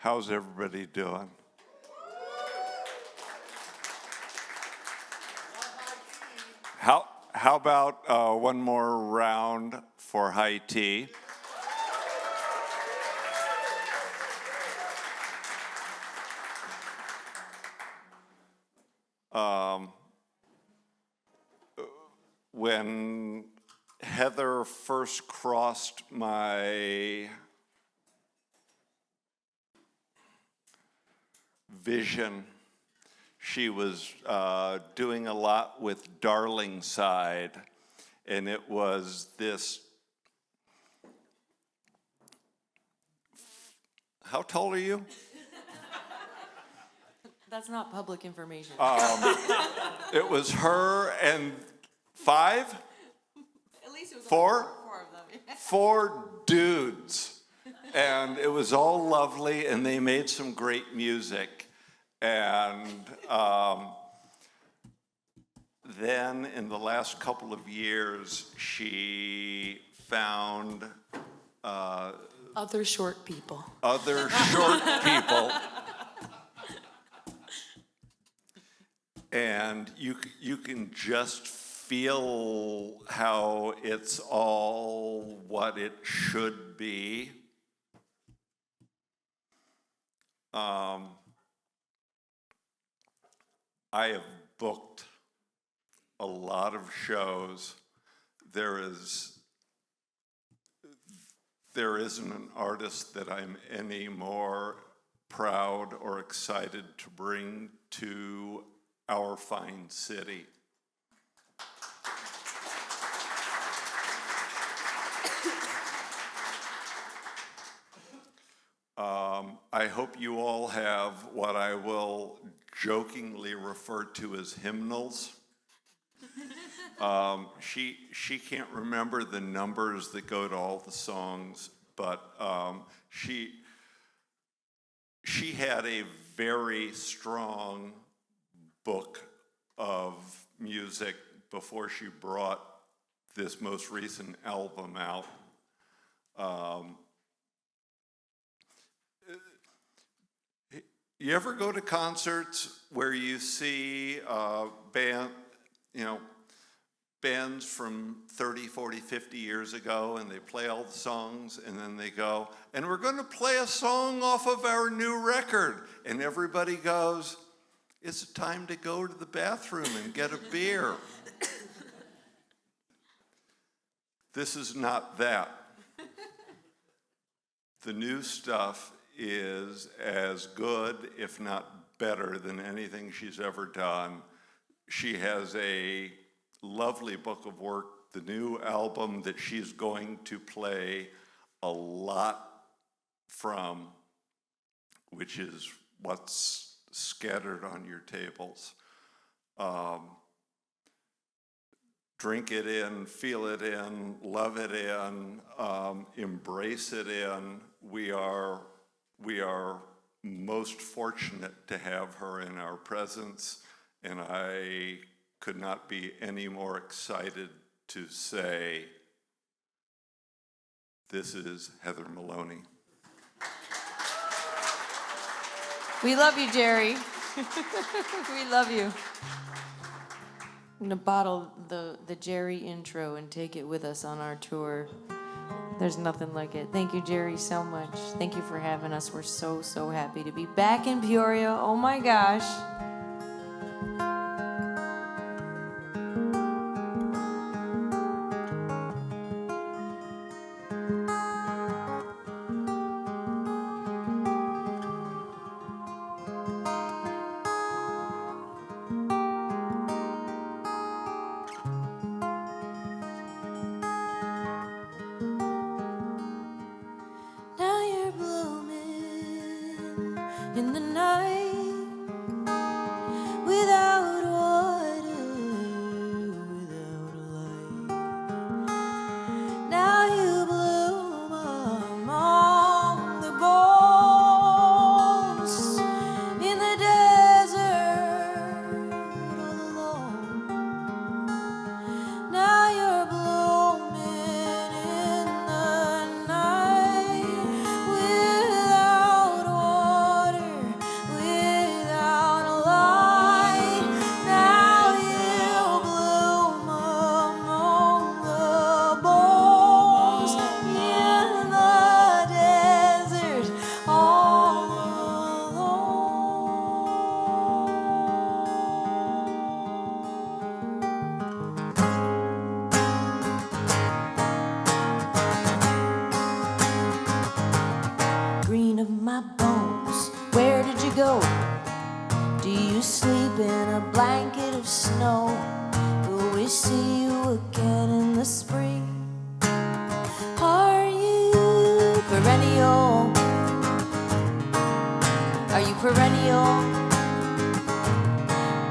How's everybody doing? How about one more round for high tea? When Heather first crossed my vision, she was doing a lot with Darlingside, and it was this. How tall are you? That's not public information. It was her and five? At least it was Four? Four of them. 4 dudes. And it was all lovely, and they made some great music. And then in the last couple of years, she found Other short people. other short people. And you can just feel how it's all what it should be. I have booked a lot of shows. There isn't an artist that I'm any more proud or excited to bring to our fine city. I hope you all have what I will jokingly refer to as hymnals. She can't remember the numbers that go to all the songs, but she had a very strong book of music before she brought this most recent album out. You ever go to concerts where you see bands from 30, 40, 50 years ago, and they play all the songs, and then they go, and we're going to play a song off of our new record, and everybody goes, it's time to go to the bathroom and get a beer. This is not that. The new stuff is as good, if not better, than anything she's ever done. She has a lovely book of work, the new album that she's going to play a lot from, which is what's scattered on your tables. Drink it in, feel it in, love it in, embrace it in. We are most fortunate to have her in our presence, and I could not be any more excited to say, this is Heather Maloney. We love you, Jerry. We love you. I'm gonna bottle the Jerry intro and take it with us on our tour. There's nothing like it. Thank you, Jerry, so much. Thank you for having us. We're so, so happy to be back in Peoria. Oh my gosh. Now you're blooming in the night without water, without light. Now you bloom among the bones in the desert all alone. Now you're blooming in the night without water. go? Do you sleep in a blanket of snow? Will we see you again in the spring? Are you perennial? Are you perennial?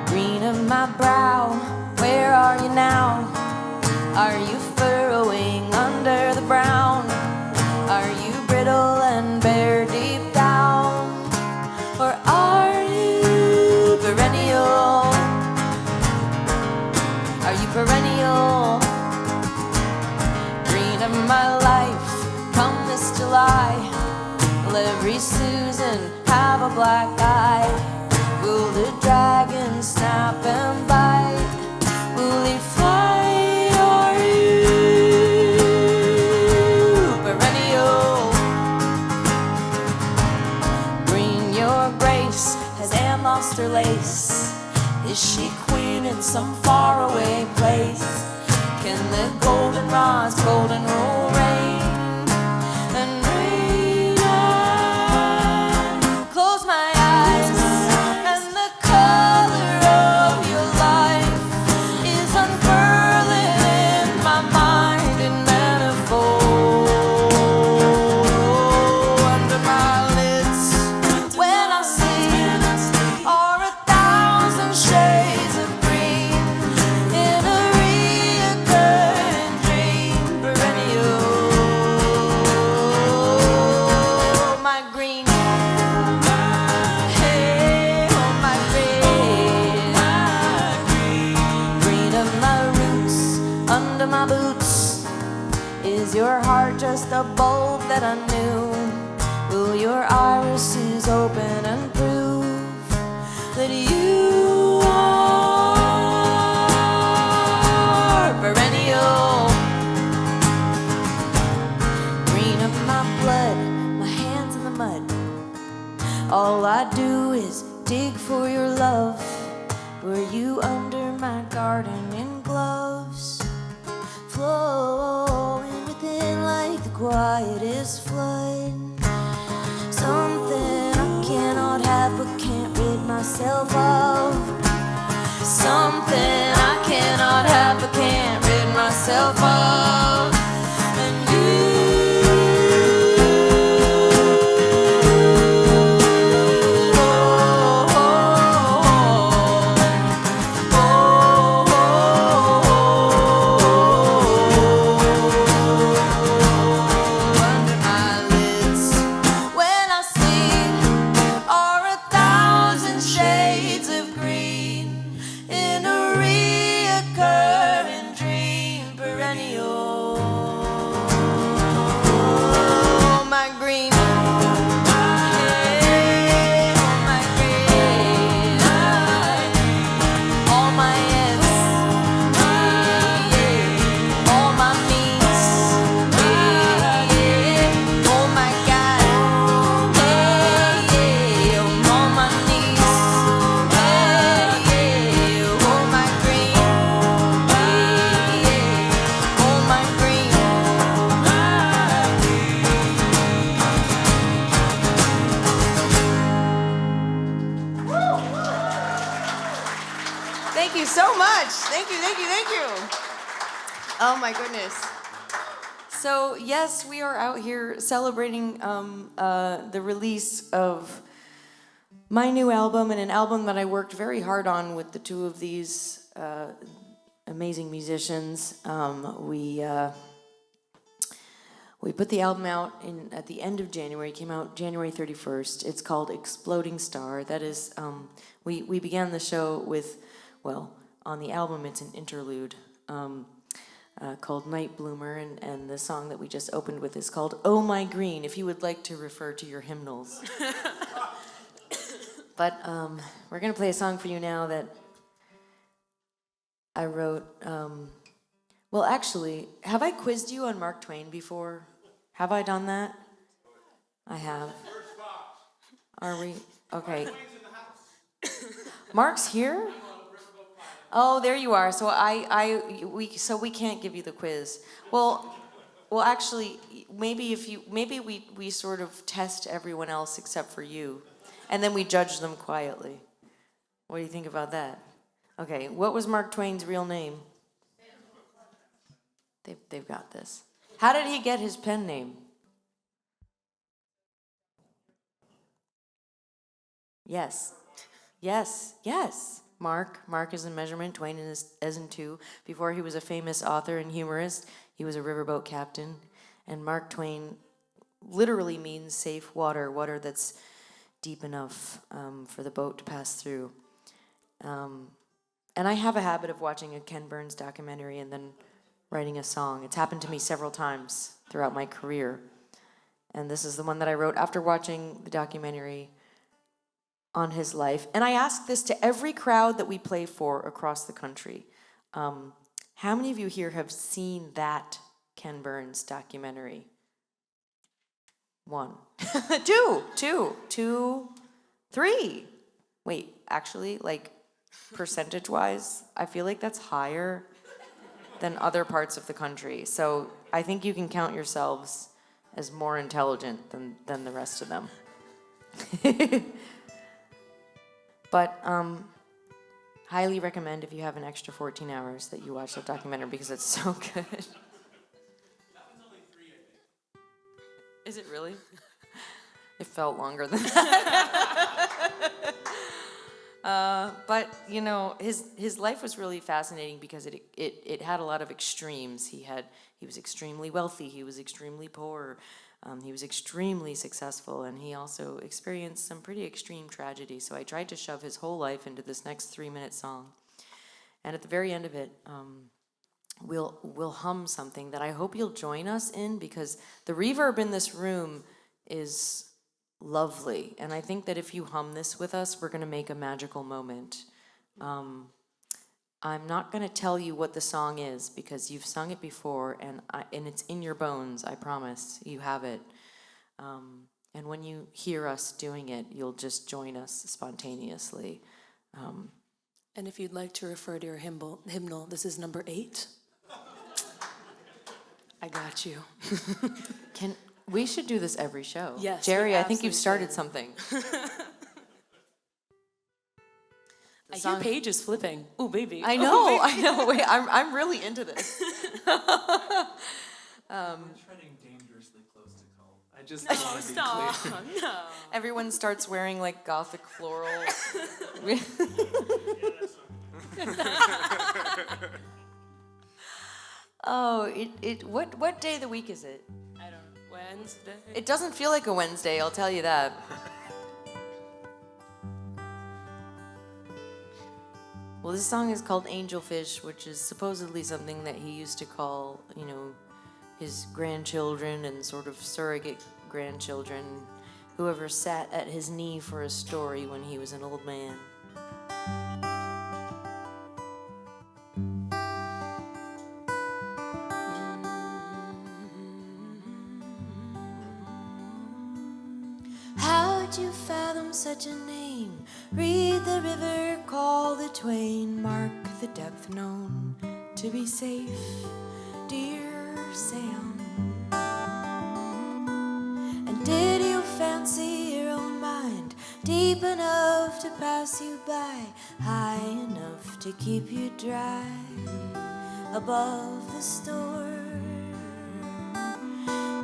Green of my brow, where are you now? Are you furrowing under the brown? Are you brittle and bare deep down? Or are you perennial? Are you perennial? Green of my life, come this July, will every Susan have a black eye? Will the dragon snap and bite? Will he fly? Are you perennial? Green, your grace, has Anne lost her lace? Is she queen in some faraway place? Can the goldenrod's golden rule reign? And rain on. Close my eyes, and the color of your life is unfurling in my mind in manifold. Under my lids, when I sleep, are 1,000 shades of green in a reoccurring dream. Perennial, my green. Hey, oh my green. Green of my roots, under my boots. Is your heart just a bulb that I knew? Will your irises open and prove that you are perennial? Green of my blood, my hands in the mud. All I do is dig for your love. Were you under my garden in gloves? Flowing within like the quietest flood. Something I cannot have but can't rid myself of. Something I cannot have but can't rid myself of. And under my lids, when I sleep, are 1,000 shades of green in a reoccurring dream. Perennial, my green. Hey, my green. All my ends, all my meats, oh my God, on my knees, oh my green, oh my green. Thank you so much. Thank you, thank you, thank you. Oh my goodness. So yes, we are out here celebrating the release of my new album, and an album that I worked very hard on with the two of these amazing musicians. We put the album out at the end of January. It came out January 31st. It's called Exploding Star. That is, we began the show with, well, on the album it's an interlude called Night Bloomer, and the song that we just opened with is called Oh My Green, if you would like to refer to your hymnals. But we're going to play a song for you now that I wrote. Well, actually, have I quizzed you on Mark Twain before? Have I done that? I have. Are we? Okay. Mark's here? Oh, there you are. So we can't give you the quiz. Well, actually, maybe we sort of test everyone else except for you. And then we judge them quietly. What do you think about that? Okay, what was Mark Twain's real name? They've got this. How did he get his pen name? Yes. Mark is in measurement, Twain is in two. Before he was a famous author and humorist, he was a riverboat captain. And Mark Twain literally means safe water, water that's deep enough for the boat to pass through. And I have a habit of watching a Ken Burns documentary and then writing a song. It's happened to me several times throughout my career. And this is the one that I wrote after watching the documentary on his life. And I ask this to every crowd that we play for across the country. How many of you here have seen that Ken Burns documentary? One. Two, three. Wait, actually, like, percentage-wise, I feel like that's higher than other parts of the country. So I think you can count yourselves as more intelligent than the rest of them. But highly recommend, if you have an extra 14 hours, that you watch that documentary because it's so good. That one's only 3, I think. Is it really? It felt longer than that. But you know, his life was really fascinating because it had a lot of extremes. He was extremely wealthy. He was extremely poor. He was extremely successful, and he also experienced some pretty extreme tragedy. So I tried to shove his whole life into this next 3-minute song. And at the very end of it, we'll hum something that I hope you'll join us in, because the reverb in this room is lovely. And I think that if you hum this with us, we're going to make a magical moment. I'm not going to tell you what the song is because you've sung it before, and it's in your bones, I promise. You have it. And when you hear us doing it, you'll just join us spontaneously. And if you'd like to refer to your hymnal, this is number 8. I got you. We should do this every show. Yes, Jerry, I think you've started something. I hear pages flipping. Ooh, baby. I know. Wait, I'm really into this. I'm treading dangerously close to calm. I just want to be clear. No. Everyone starts wearing like gothic floral. Oh, what day of the week is it? I don't know. Wednesday? It doesn't feel like a Wednesday, I'll tell you that. Well, this song is called Angelfish, which is supposedly something that he used to call, his grandchildren and sort of surrogate grandchildren, whoever sat at his knee for a story when he was an old man. How'd you fathom such a name? Read the river, call the twain, mark the depth known to be safe, dear Sam. And did you fancy your own mind deep enough to pass you by, high enough to keep you dry above the storm?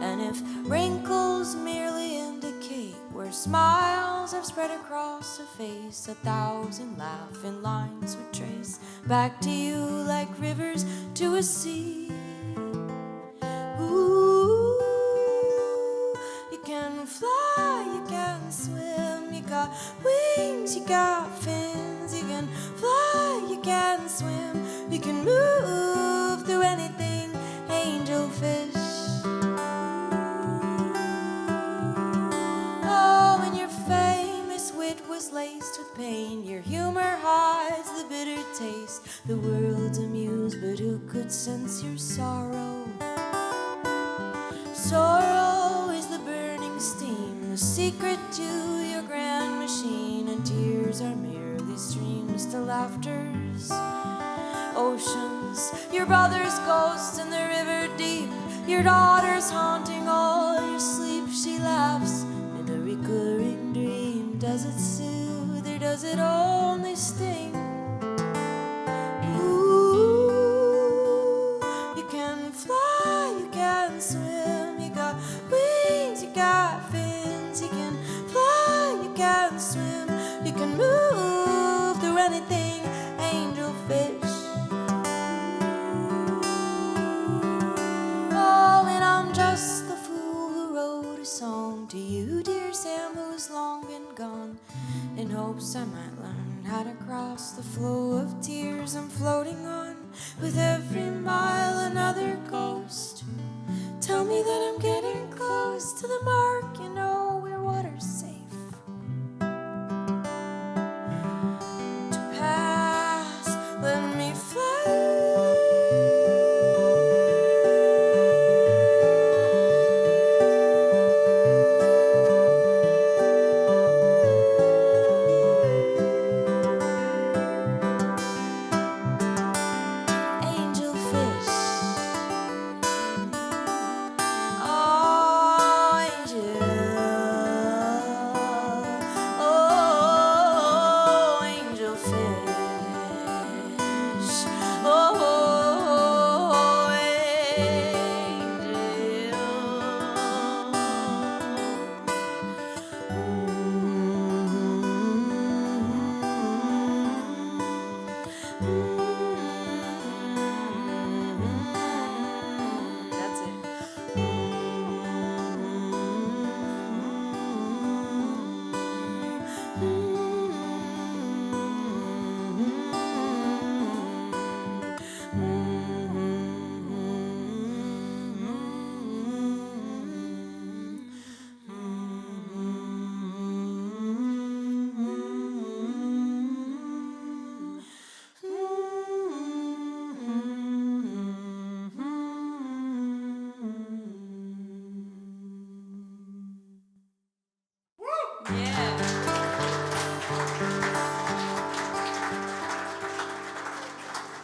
And if wrinkles merely indicate where smiles have spread across a face, 1,000 laughing lines would trace back to you like rivers to a sea. Ooh, you can fly, you can swim, you got wings, you got fins. You can fly, you can swim, you can move through anything, angelfish. Laced with pain, your humor hides the bitter taste. The world's amused, but who could sense your sorrow? Sorrow is the burning steam, the secret to your grand machine. And tears are merely streams to laughter's oceans. Your brother's ghost in the river deep, your daughter's haunting all your sleep. She laughs in a recurring dream. Does it soothe or does it only sting? Ooh, you can fly, you can swim, you got wings, you got fins. You can fly, you can swim, you can move through anything, angel fish. Oh, and I'm just the fool who wrote a song to you, dear Sam, who's long been gone, in hopes I might learn how to cross the flow of tears I'm floating on. With every mile another ghost tell me that I'm getting close to the mark, you know, where water's safe to pass. Let me angel fish. Oh, angel. Oh, angel fish. Oh, angel. That's it.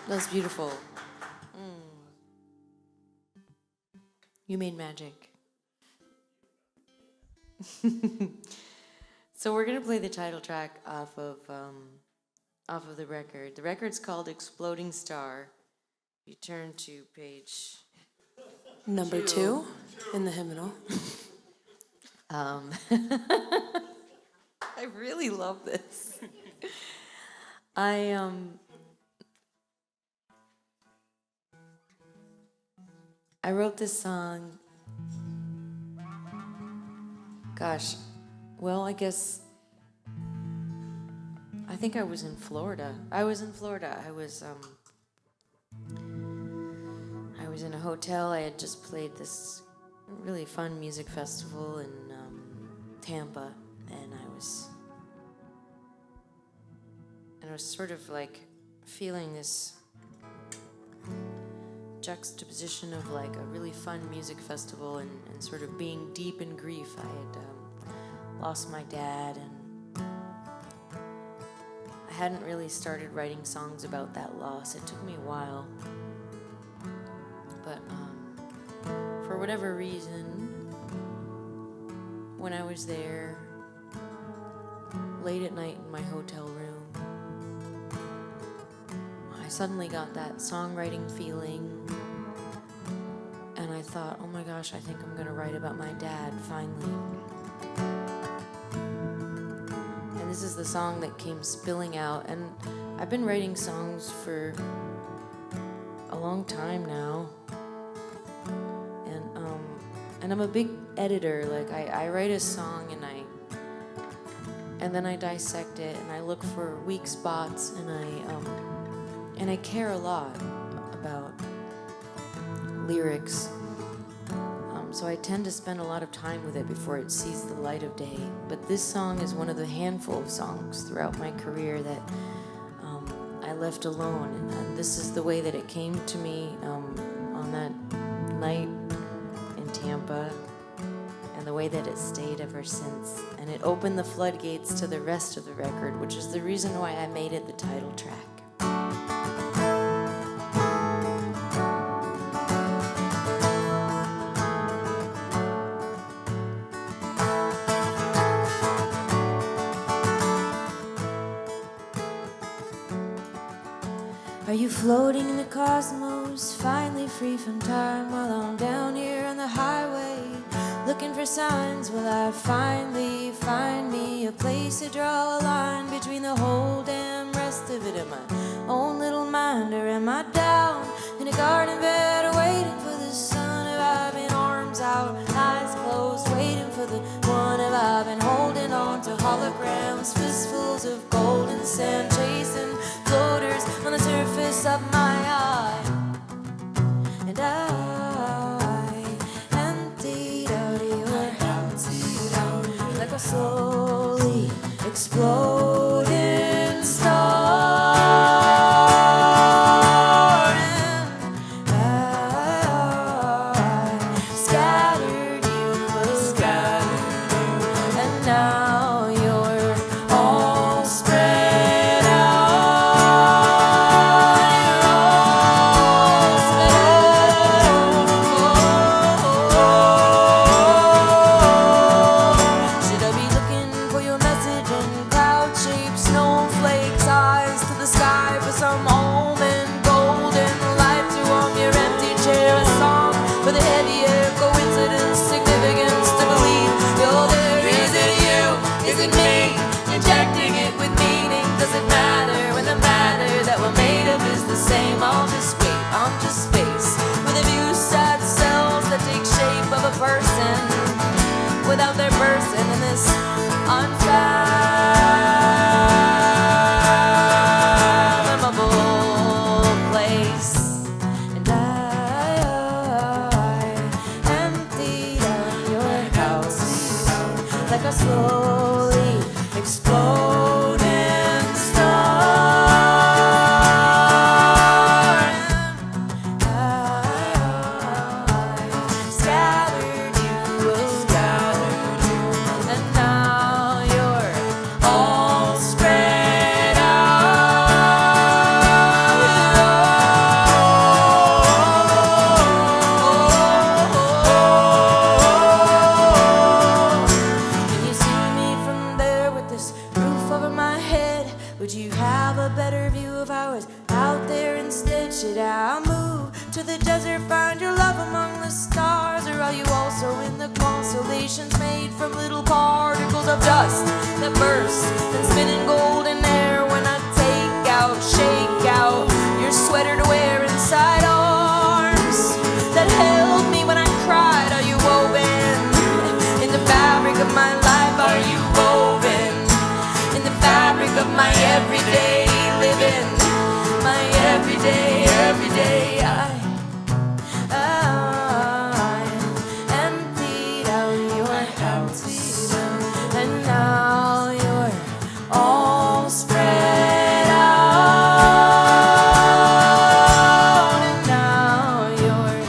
That's beautiful. You made magic. So we're gonna play the title track off of the record. The record's called "Exploding Star." You turn to page Number 2 in the hymnal. I really love this. I wrote this song, gosh, well, I guess, I think I was in Florida. I was in a hotel. I had just played this really fun music festival in Tampa, and I was sort of like feeling this juxtaposition of like a really fun music festival and sort of being deep in grief. I had lost my dad, and I hadn't really started writing songs about that loss. It took me a while, but for whatever reason, when I was there late at night in my hotel room, I suddenly got that songwriting feeling, and I thought, oh my gosh, I think I'm gonna write about my dad finally. And this is the song that came spilling out, and I've been writing songs for a long time now, and I'm a big editor. Like I write a song and then I dissect it and I look for weak spots, and I care a lot about lyrics. So I tend to spend a lot of time with it before it sees the light of day. But this song is one of the handful of songs throughout my career that I left alone. And this is the way that it came to me on that night in Tampa, and the way that it stayed ever since. And it opened the floodgates to the rest of the record, which is the reason why I made it the title track. you floating in the cosmos, finally free from time, while I'm down here on the highway, looking for signs? Will I finally find me a place to draw a line between the whole damn rest of it and my own little mind? Or am I down in a garden bed waiting for the sun? Have I been arms out, eyes closed, waiting for the one? Have I been holding on to holograms, fistfuls of golden sand, chasing floaters on the surface of my eye? And I emptied out your house like a slowly exploding star. And I scattered you, and now you're all spread out. Should I be looking for your message in cloud-shaped snowflakes, eyes to the sky for some almond golden light to warm your empty chair? A song for the heavier coincidence, significance to believe you're there. Is it you? Is it me? Injecting it with meaning. Does it matter when the matter that we're made of is the same? I'll just wait, I'm just space with a few sad cells that take shape of a person without their person in this unfathomable place. And I emptied out your house like a slowly exploding star. And I scattered you, and now you're all spread out. Can you see me from there with this roof over my head? Would you have a better view if I was out there instead? Should I move to the desert, find your love among the stars? Or are you also in the constellations made from little particles of dust that burst and spin in golden air when I take out, shake out your sweater to wear inside arms that held me when I cried? Are you woven in the fabric of my life? Are you woven in the fabric of my everyday living? My everyday I emptied out your house, and now you're all spread out. And now you're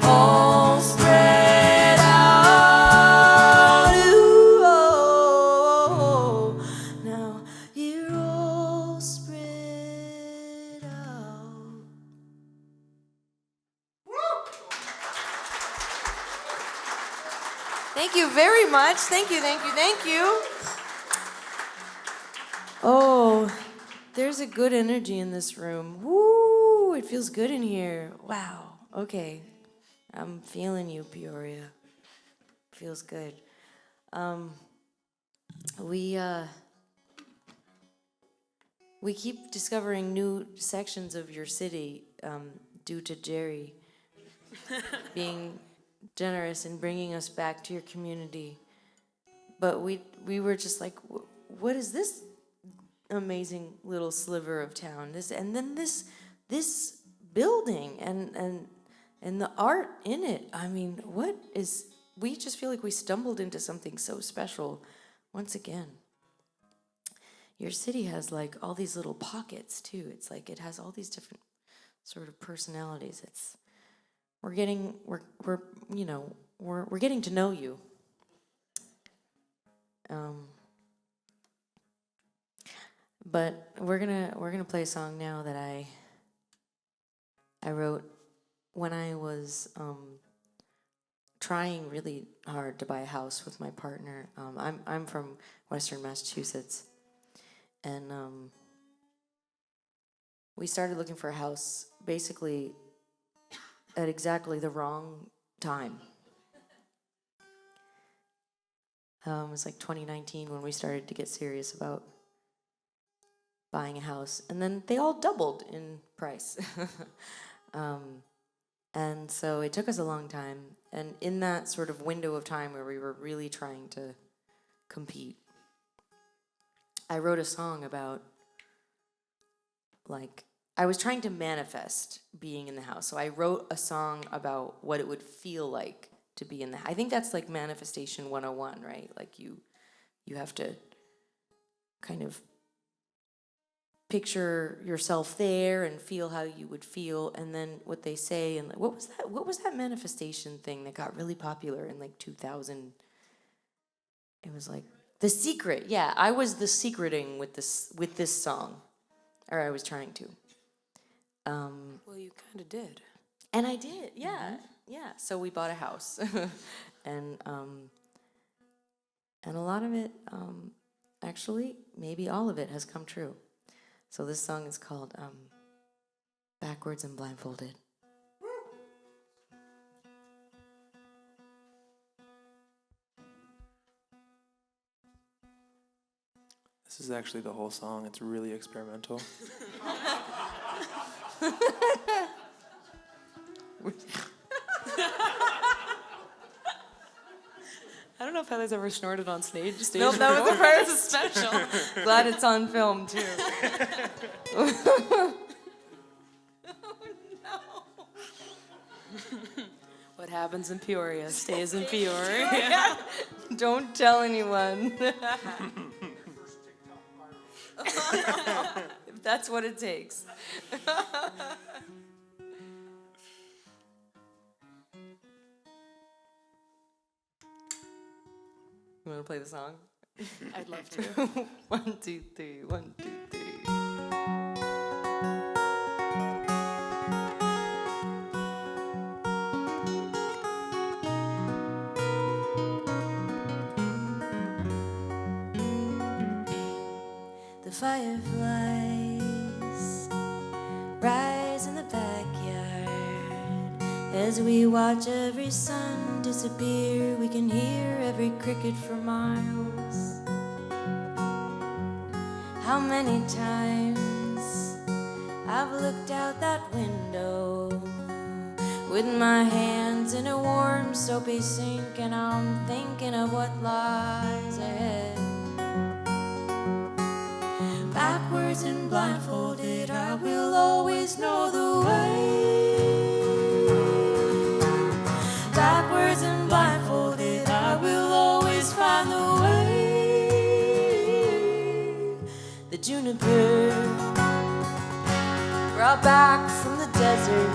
all spread out. Ooh, oh, now you're all spread out. Thank you very much. Thank you. Oh, there's a good energy in this room. Woo, it feels good in here. Wow. Okay. I'm feeling you, Peoria. Feels good. We keep discovering new sections of your city due to Jerry being generous in bringing us back to your community. But we were just like, what is this amazing little sliver of town? This building and the art in it. I mean, we just feel like we stumbled into something so special once again. Your city has like all these little pockets too. It's like it has all these different sort of personalities. We're getting to know you. But we're gonna play a song now that I wrote when I was trying really hard to buy a house with my partner. I'm from Western Massachusetts, and we started looking for a house basically at exactly the wrong time. It was like 2019 when we started to get serious about buying a house. And then they all doubled in price. And so it took us a long time. And in that sort of window of time where we were really trying to compete, I wrote a song about, like, I was trying to manifest being in the house. So I wrote a song about what it would feel like to be in the house. I think that's like manifestation 101, right? Like you have to kind of picture yourself there and feel how you would feel, and then what they say. And what was that manifestation thing that got really popular in like 2000? It was like The Secret. Yeah, I was the secreting with this song, or I was trying to. Well, you kind of did. And I did, yeah, yeah. So we bought a house, and a lot of it, actually, maybe all of it has come true. So this song is called Backwards and Blindfolded. This is actually the whole song. It's really experimental. I don't know if Heather's ever snorted on stage. Nope, that was the first special. Glad it's on film too. What happens in Peoria stays in Peoria. Don't tell anyone. If that's what it takes. You want to play the song? I'd love to. 1, 2, 3, 1, 2, 3. The fireflies rise in the backyard. As we watch every sun disappear, we can hear every cricket for miles. How many times I've looked out that window with my hands in a warm soapy sink, and I'm thinking of what lies ahead. Backwards and blindfolded, I will always know the way. Backwards and blindfolded, I will always find the way. The juniper brought back from the desert.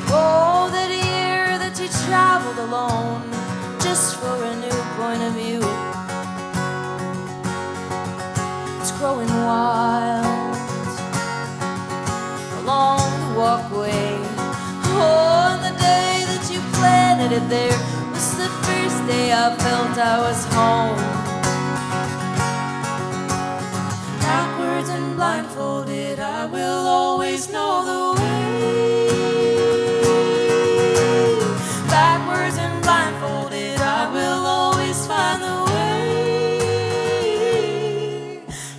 Oh, that year that you traveled alone, just for a new point of view. It's growing wild along the walkway. Oh, and the day that you planted it there was the first day I felt I was home. Backwards and blindfolded, I will always know the way. Backwards and blindfolded, I will always find the way.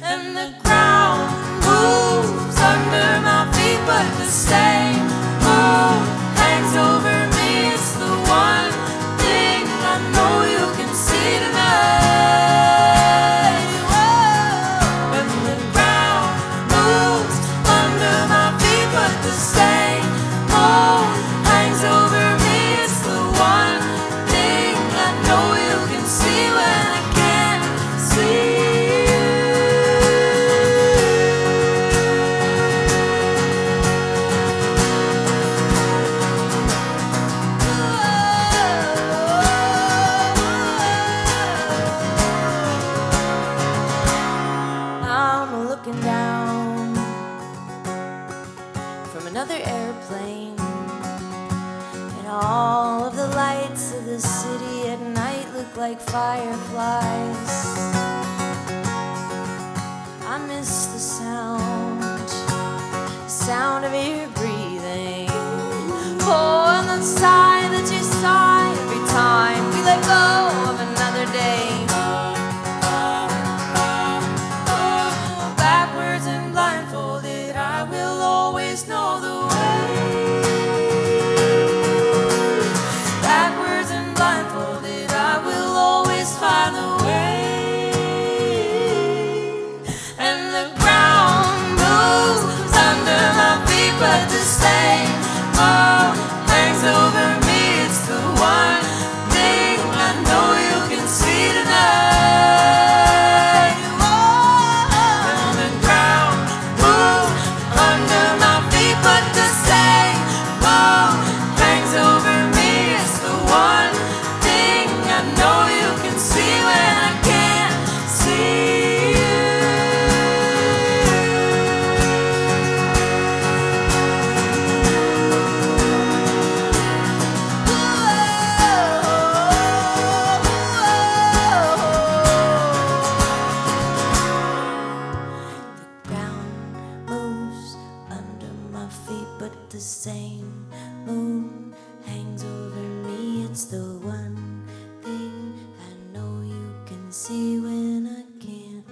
And the ground moves under my feet, but the same moon hangs over me. It's the one thing I know you can see tonight. Whoa. And the ground moves under my feet, but the same moon hangs over me. It's the one thing I know you can see when I can't see you. I'm looking down from another airplane, and all of the lights of the city at night look like fireflies. I miss the sound sound of your breathing. Oh, and the sigh that you sigh every time we let go of another day. Backwards and blindfolded, I will always know the way. Backwards and blindfolded, I will always find the way. And the ground moves under my feet, but the same moon hangs over me. It's the one thing I know you can see tonight. And the ground moves under my feet, but the same moon hangs over me. It's the one thing I know you can see when I can't see you. The ground moves under my feet, but the same moon hangs over me. It's the one thing I know you can see when I can't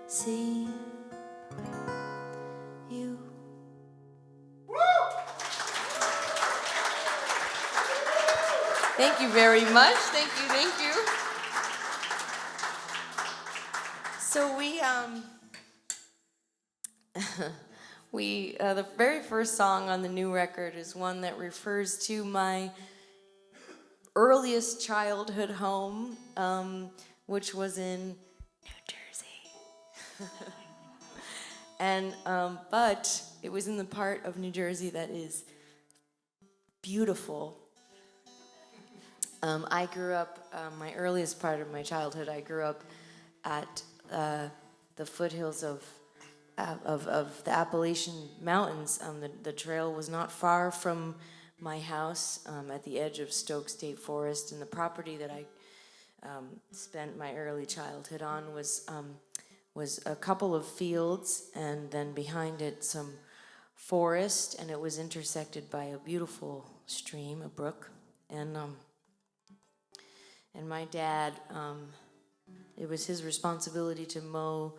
see you. Thank you very much. Thank you, thank you. So the very first song on the new record is one that refers to my earliest childhood home, which was in New Jersey. And but it was in the part of New Jersey that is beautiful. I grew up, my earliest part of my childhood, I grew up at the foothills of the Appalachian Mountains. The trail was not far from my house, at the edge of Stoke State Forest, and the property that I spent my early childhood on was a couple of fields, and then behind it some forest, and it was intersected by a beautiful stream, a brook, and my dad, it was his responsibility to mow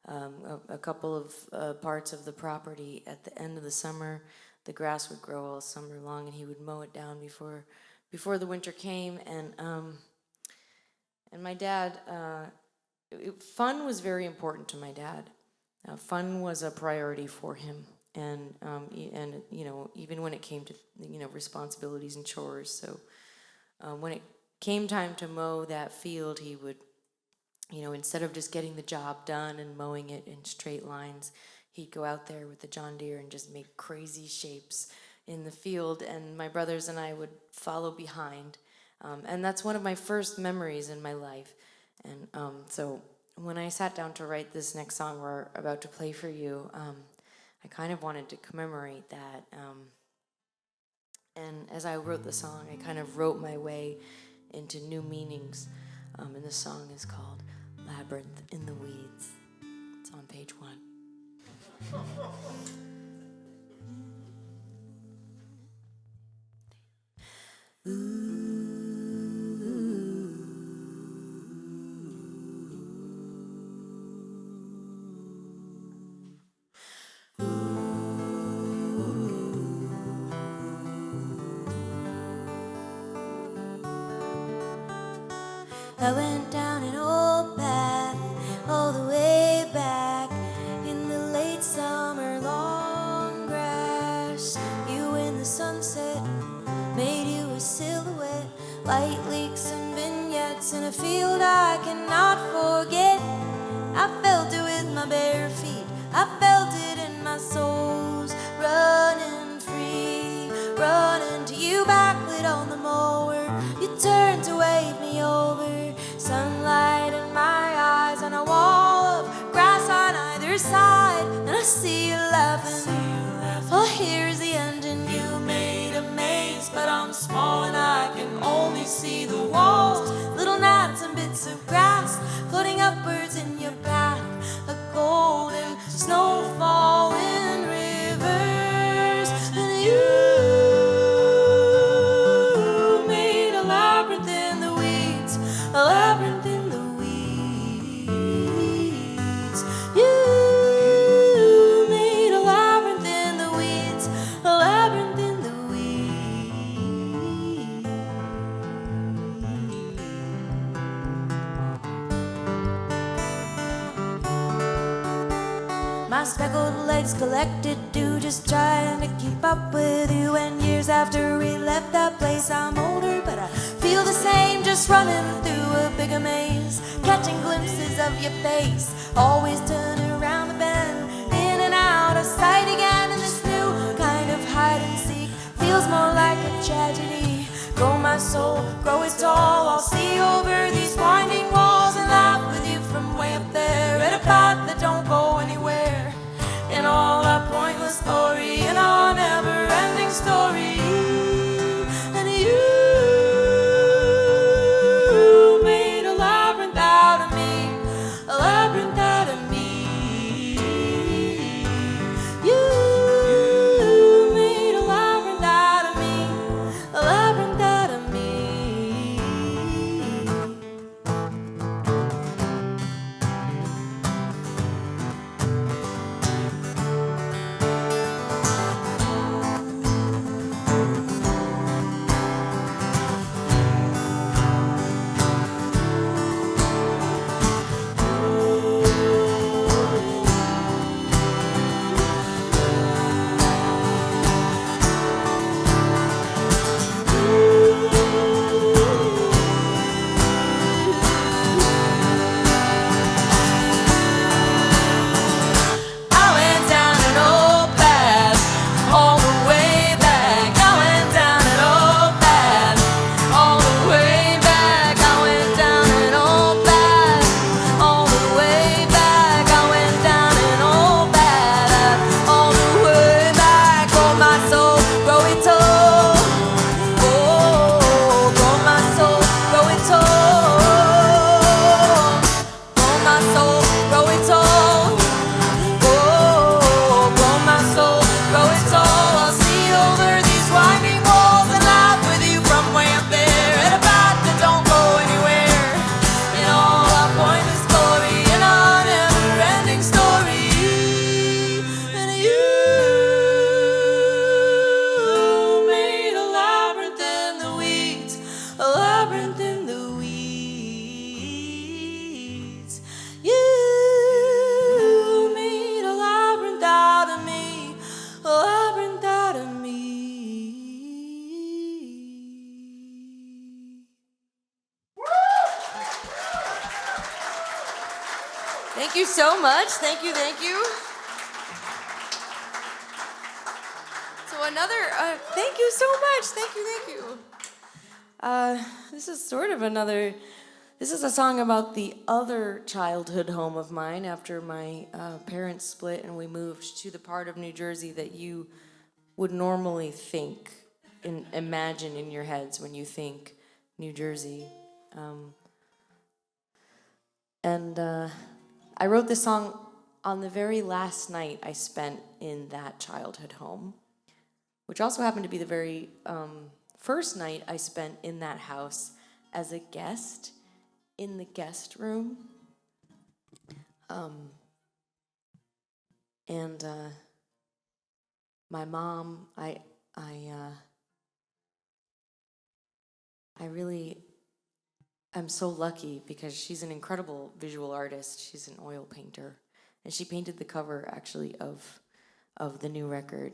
a couple of parts of the property. At the end of the summer, the grass would grow all summer long, and he would mow it down before the winter came. And my dad, fun was very important to my dad. Fun was a priority for him, and you know, even when it came to, you know, responsibilities and chores. So when it came time to mow that field, he would, you know, instead of just getting the job done and mowing it in straight lines, he'd go out there with the John Deere and just make crazy shapes in the field, and my brothers and I would follow behind. And that's one of my first memories in my life. And so when I sat down to write this next song we're about to play for you, I kind of wanted to commemorate that. And as I wrote the song, I kind of wrote my way into new meanings. And the song is called Labyrinth in the Weeds. It's on page 1. I went down an old path all the way back in the late summer long grass. You in the sunset made you a silhouette, light leaks and vignettes in a field I cannot forget. I felt it with my bare feet, I felt it in my soles, running free, running to you backlit on the mower. You turned to wave me over, sunlight in my eyes, on a wall of grass on either side, and I see you laughing. Oh, here's the engine you made a maze, but I'm small and I can only see the walls. Little gnats and bits of grass floating upwards in your path, a golden snow falling river. My speckled legs collected dew, just trying to keep up with you. And years after we left that place, I'm older, but I feel the same, just running through a bigger maze, catching glimpses of your face, always turning around the bend, in and out of sight again. And this new kind of hide and seek feels more like a tragedy. Grow my soul, grow it tall, I'll see over these winding walls and laugh with you from way up there at a path that don't go anywhere. In all our pointless glory, in our never-ending story. And you made a labyrinth out of me, a labyrinth out of me. You made a labyrinth out of me, a labyrinth out of me. Thank you so much. Thank you, thank you. So thank you so much. Thank you. This is sort of this is a song about the other childhood home of mine after my parents split and we moved to the part of New Jersey that you would normally think and imagine in your heads when you think New Jersey. I wrote this song on the very last night I spent in that childhood home, which also happened to be the very first night I spent in that house as a guest in the guest room. My mom, I really I'm so lucky because she's an incredible visual artist. She's an oil painter, and she painted the cover actually of the new record.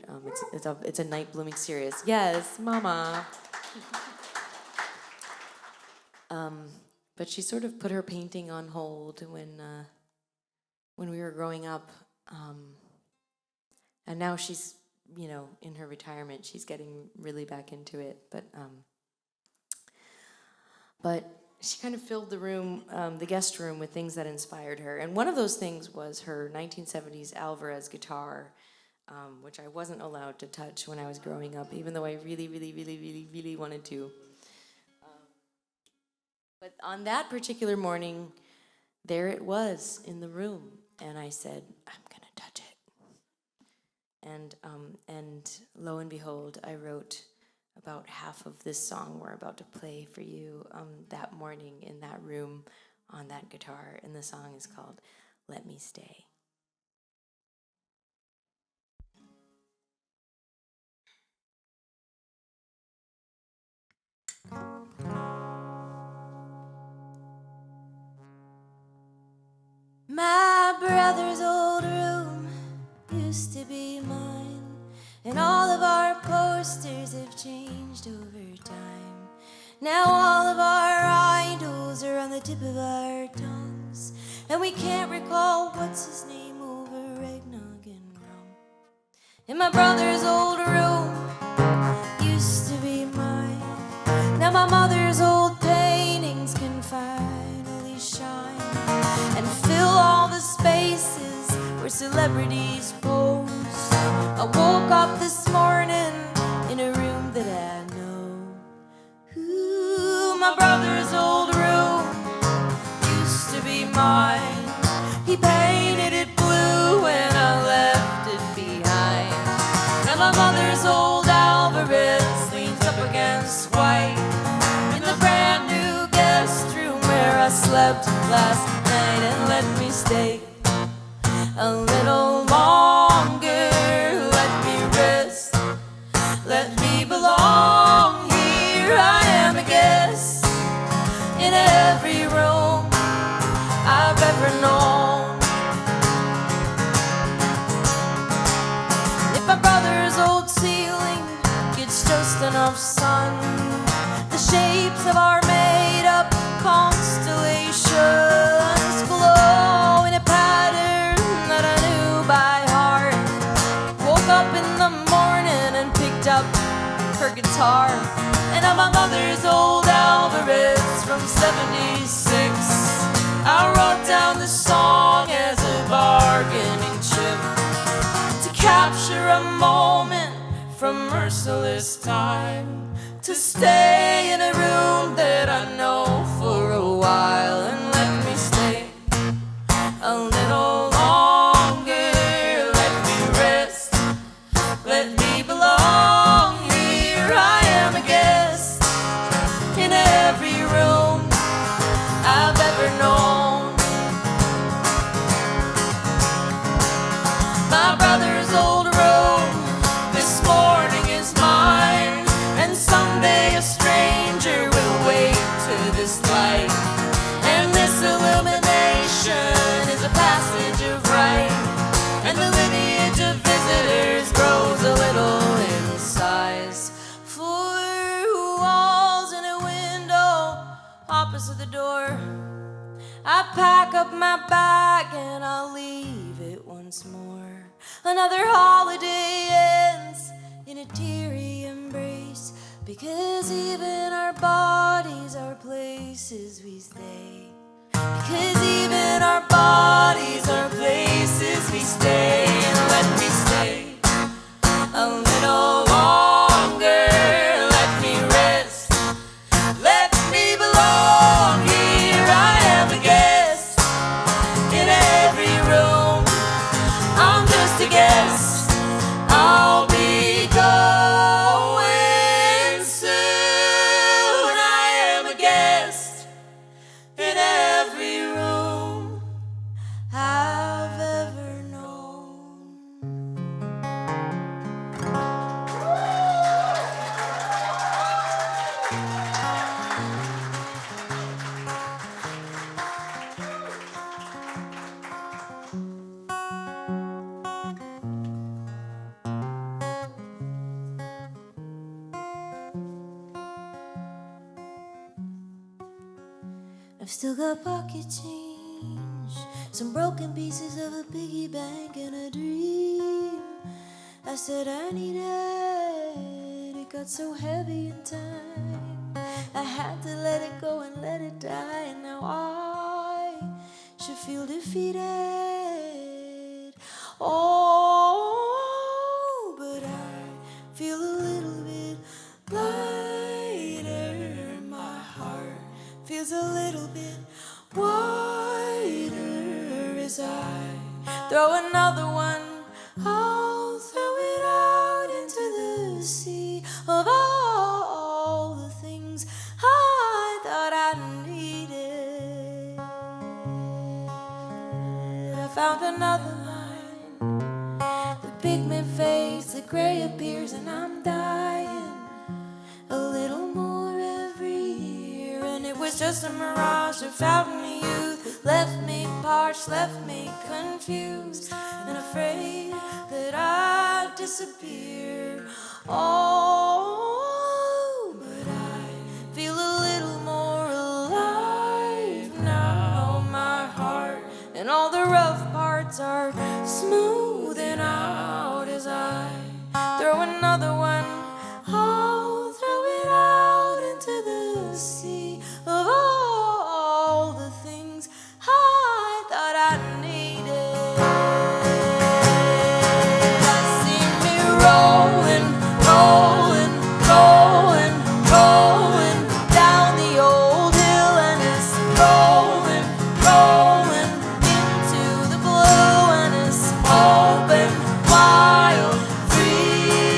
It's a Night Blooming Serious. Yes, Mama. But she sort of put her painting on hold when we were growing up, and now she's in her retirement. She's getting really back into it, but she kind of filled the room, the guest room, with things that inspired her. And one of those things was her 1970s Alvarez guitar, which I wasn't allowed to touch when I was growing up, even though I really, really, really, really, really wanted to. But on that particular morning, there it was in the room, and I said, I'm gonna touch it. And lo and behold, I wrote about half of this song we're about to play for you that morning in that room on that guitar, and the song is called Let Me Stay. My brother's old room coasters have changed over time. Now all of our idols are on the tip of our tongues, and we can't recall what's his name over eggnog and rum. In my brother's old room used to be mine. Now my mother's old paintings can finally shine and fill all the spaces where celebrities pose. I woke up this morning in a room that I know. Ooh, my brother's old room used to be mine. He painted it blue when I left it behind. And my mother's old Alvarez leans up against white in the brand new guest room where I slept last night. And let me stay a little longer, let me rest, let me belong here. I am a guest in every room I've ever known. If my brother's old ceiling gets just enough sun, the shapes of our made-up constellations glow in a pattern that I knew by heart. Woke up in the morning and picked up her guitar, and on my mother's old Alvarez from '76, I wrote down the song as a bargaining chip to capture a moment from merciless time, to stay in a room that I know for a while. And let me stay a little longer, let me rest, let me belong here. I am a guest in every room I've ever known. My brother's old room this morning is mine, and someday a stranger will wake to this light. And this illumination is a passage of right, and the lineage of visitors grows a little in size. 4 walls and a window opposite the door. I pack up my bag and I'll leave it once more. Another holiday ends in a teary embrace, because even our bodies are places we stay. Because even our bodies are places we stay. And let me stay a little longer, let me rest, let me belong here. I am a guest in every room, I'm just a guest, I'll be going soon. I am a guest in every room I've ever known. I've still got pocket change, some broken pieces of a piggy bank, and a dream. I said I need it, it got so heavy in time. I had to let it go and let it die, and now I should feel defeated. Oh, but I feel a little bit lighter. My heart feels a little bit wider as I throw another one. I'll throw it out into the sea of all the things I thought I needed. I found another line, the pigment fades, the gray appears, and I'm dying a little more every year. And it was just a mirage of fountain youth that left me parts left me confused and afraid that I'd disappear. Oh, but I feel a little more alive now. My heart and all the rough parts are smoothing out as I throw another one. I'll throw it out into the sea of all the things I thought I needed. I see me rolling, rolling, rolling, rolling down the old hill, and it's rolling, rolling into the blue, and it's open, wild, free.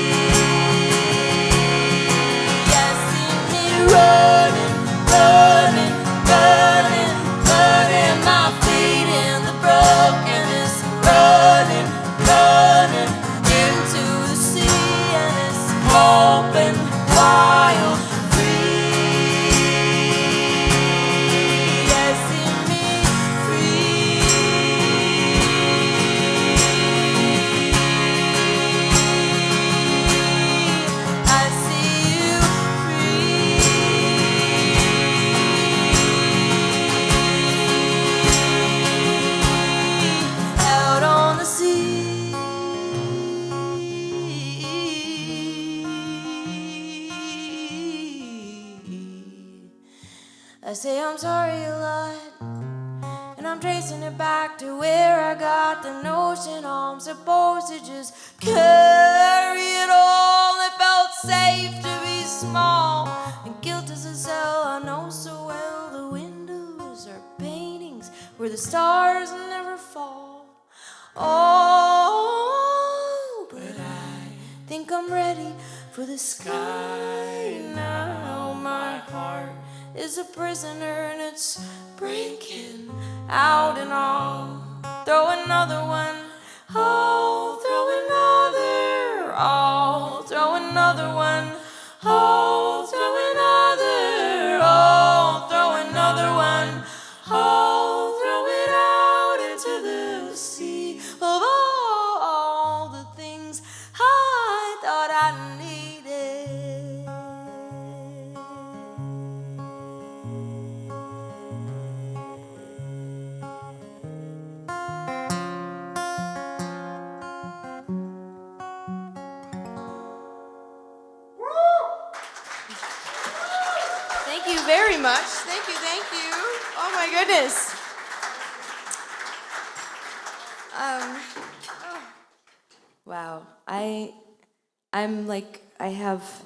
I see me running, running, running, running my feet in the brokenness, running, running into the sea, and it's open, wild, free. I see me free. I see you free. Out on the sea. I say I'm sorry a lot, and I'm tracing it back to where I got the notion I'm supposed to just carry it all. It felt safe to be small, and guilt is a cell I know so well. The windows are paintings where the stars never fall. Oh, but I think I'm ready for the sky now. My heart is a prisoner and it's breaking out, and I'll throw another one. I'll throw another. I'll throw another one. I'll throw another. I'll throw another one. I'll throw it out into the sea of all the things I thought I needed. Thank you very much. Thank you, thank you. Oh my goodness. Wow. I'm like, I have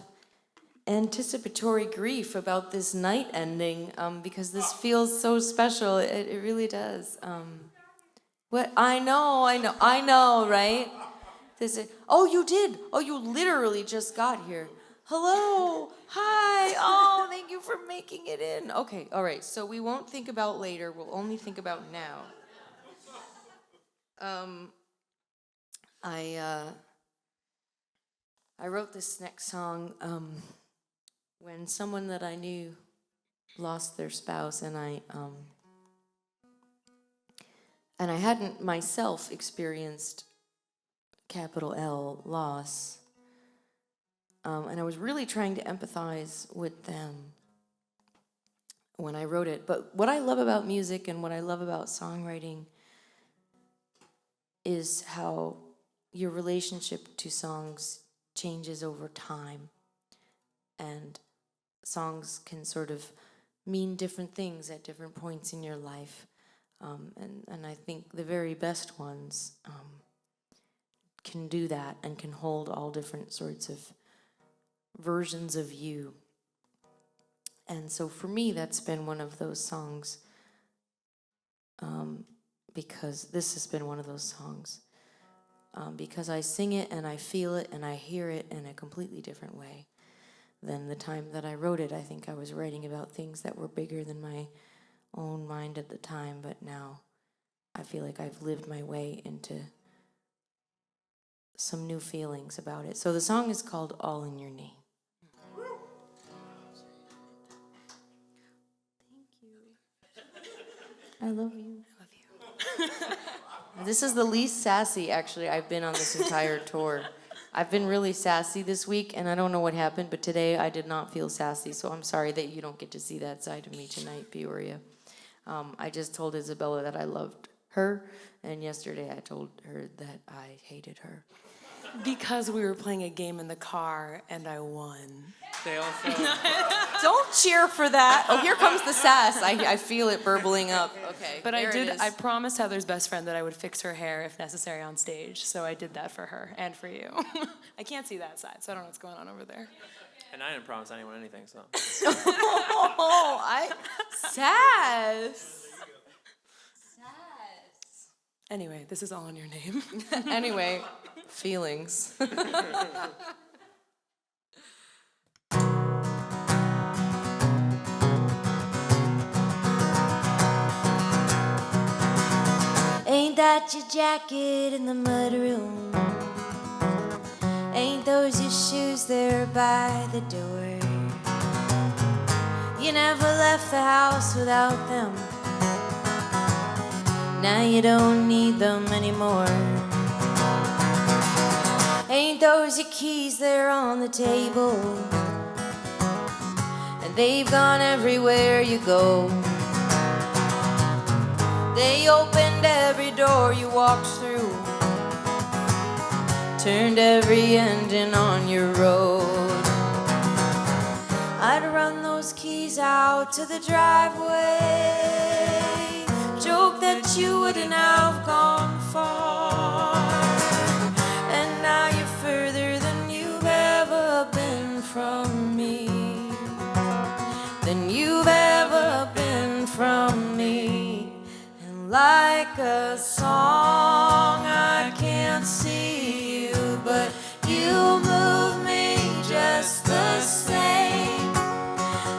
anticipatory grief about this night ending, because this feels so special. It really does. What? I know, right? Oh, you did. Oh, you literally just got here. Hello. Hi. Oh, thank you for making it in. Okay, all right. So we won't think about later. We'll only think about now. I wrote this next song when someone that I knew lost their spouse, and I hadn't myself experienced capital L loss, and I was really trying to empathize with them when I wrote it. But what I love about music and what I love about songwriting is how your relationship to songs changes over time, and songs can sort of mean different things at different points in your life, and I think the very best ones can do that and can hold all different sorts of versions of you. And so for me, that's been one of those songs, because this has been one of those songs, because I sing it and I feel it and I hear it in a completely different way than the time that I wrote it. I think I was writing about things that were bigger than my own mind at the time, but now I feel like I've lived my way into some new feelings about it. So the song is called All in Your Name. Thank you. I love you. I love you. This is the least sassy, actually, I've been on this entire tour. I've been really sassy this week, and I don't know what happened, but today I did not feel sassy, so I'm sorry that you don't get to see that side of me tonight, Peoria. I just told Isabella that I loved her, and yesterday I told her that I hated her. Because we were playing a game in the car and I won. They also Don't cheer for that. Oh, here comes the sass. I feel it burbling up. Okay, But there it is. I promised Heather's best friend that I would fix her hair if necessary on stage, so I did that for her and for you. I can't see that side, so I don't know what's going on over there. and I didn't promise anyone anything, so. Sass. Anyway, this is all in your name. Anyway, feelings. Ain't that your jacket in the mudroom? Ain't those your shoes there by the door? You never left the house without them. Now you don't need them anymore. Ain't those your keys there on the table? And they've gone everywhere you go. They opened every door you walked through, turned every engine on your road. I'd run those keys out to the driveway, joke that you wouldn't have gone far. And now you're further than you've ever been from me, than you've ever been from me. And like a song, I can't see you, but you move me just the same.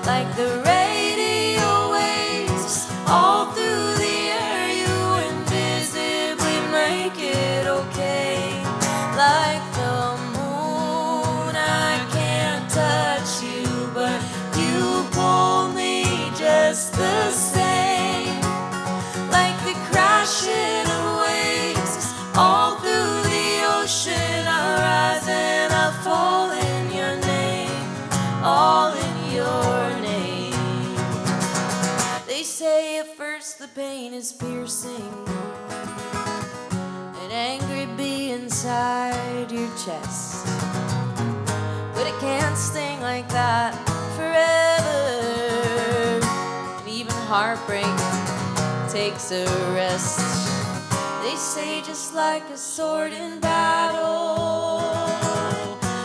Like the radio waves all through the air, you invisibly make it okay. Like the moon, I can't touch you, but you pull me just the same. Like the crashing of waves all through the ocean, I rise and I fall in your name, all in your name. They say at first the pain is piercing, an angry bee inside your chest, but it can't sting like that forever. And even heartbreak takes a rest. They say just like a sword in battle,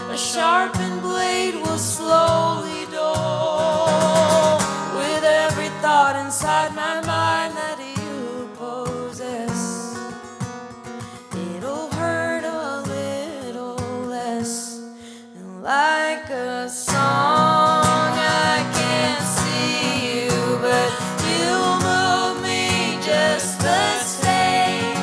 a sharpened blade will slowly dull. With every thought inside my mind that you possess, it'll hurt a little less. And like a song, I can't see you, but you move me just the same.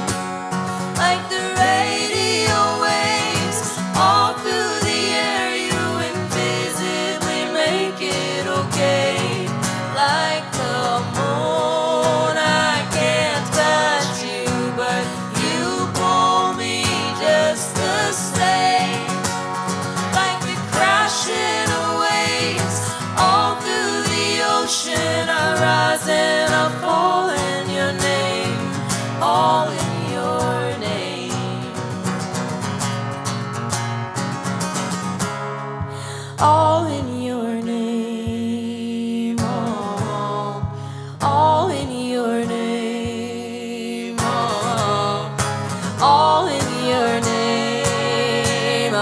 Like the radio waves all through the air, you invisibly make it okay. Like the moon, I can't touch you, but you pull me just the same. Like the crashing of waves all through the ocean, I rise and I fall in your name, all in your name, all in your name, all in your name, all in your name,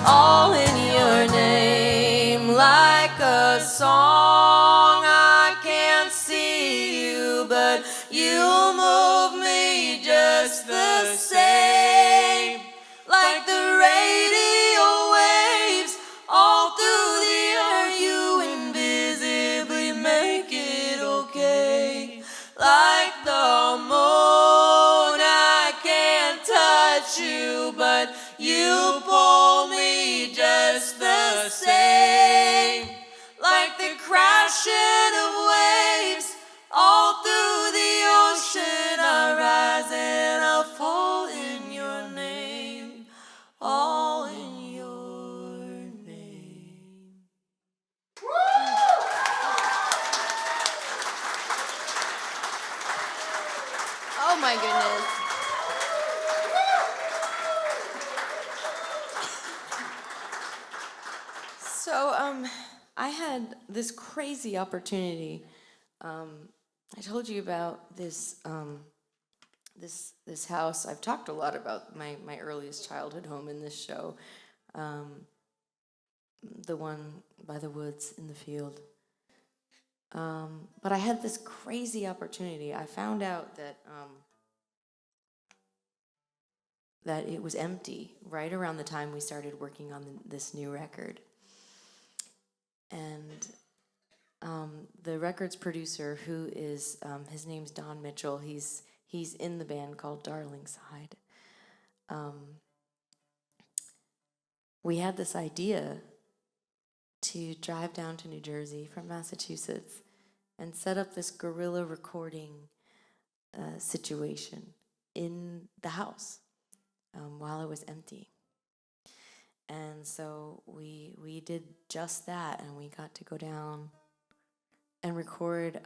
all in your name. Like a song, I can't see you, but you move me just the same. Like the radio waves all through the air, you invisibly make it okay. Like the moon, I can't touch you, but you pull me just the same. Like the crashing of waves all through the ocean, I rise I had this crazy opportunity. I told you about this this house. I've talked a lot about my earliest childhood home in this show, the one by the woods in the field. But I had this crazy opportunity. I found out that it was empty right around the time we started working on this new record. And the record's producer, who is his name's Don Mitchell. He's in the band called Darlingside. We had this idea to drive down to New Jersey from Massachusetts and set up this guerrilla recording situation in the house while it was empty. And so we did just that, and we got to go down and record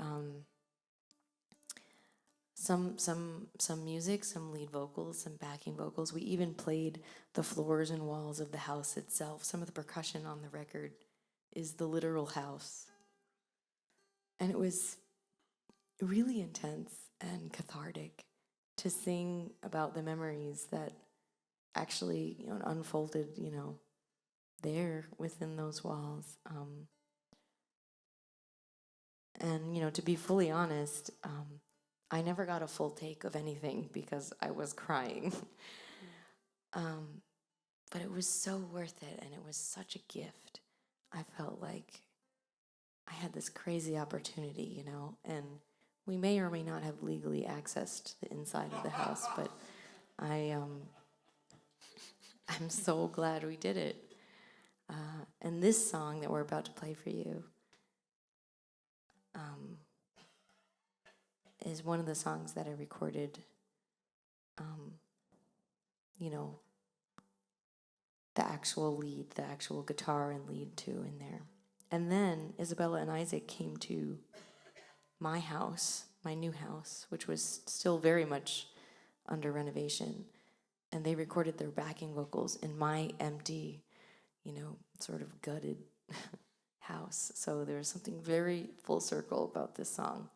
some music, some lead vocals, some backing vocals. We even played the floors and walls of the house itself. Some of the percussion on the record is the literal house. And it was really intense and cathartic to sing about the memories that actually, unfolded, there within those walls. And to be fully honest, I never got a full take of anything because I was crying. But it was so worth it, and it was such a gift. I felt like I had this crazy opportunity, and we may or may not have legally accessed the inside of the house, but I'm so glad we did it. And this song that we're about to play for you is one of the songs that I recorded, the actual lead, the actual guitar and lead to in there. And then Isabella and Isaac came to my house, my new house, which was still very much under renovation. And they recorded their backing vocals in my empty, sort of gutted house. So there's something very full circle about this song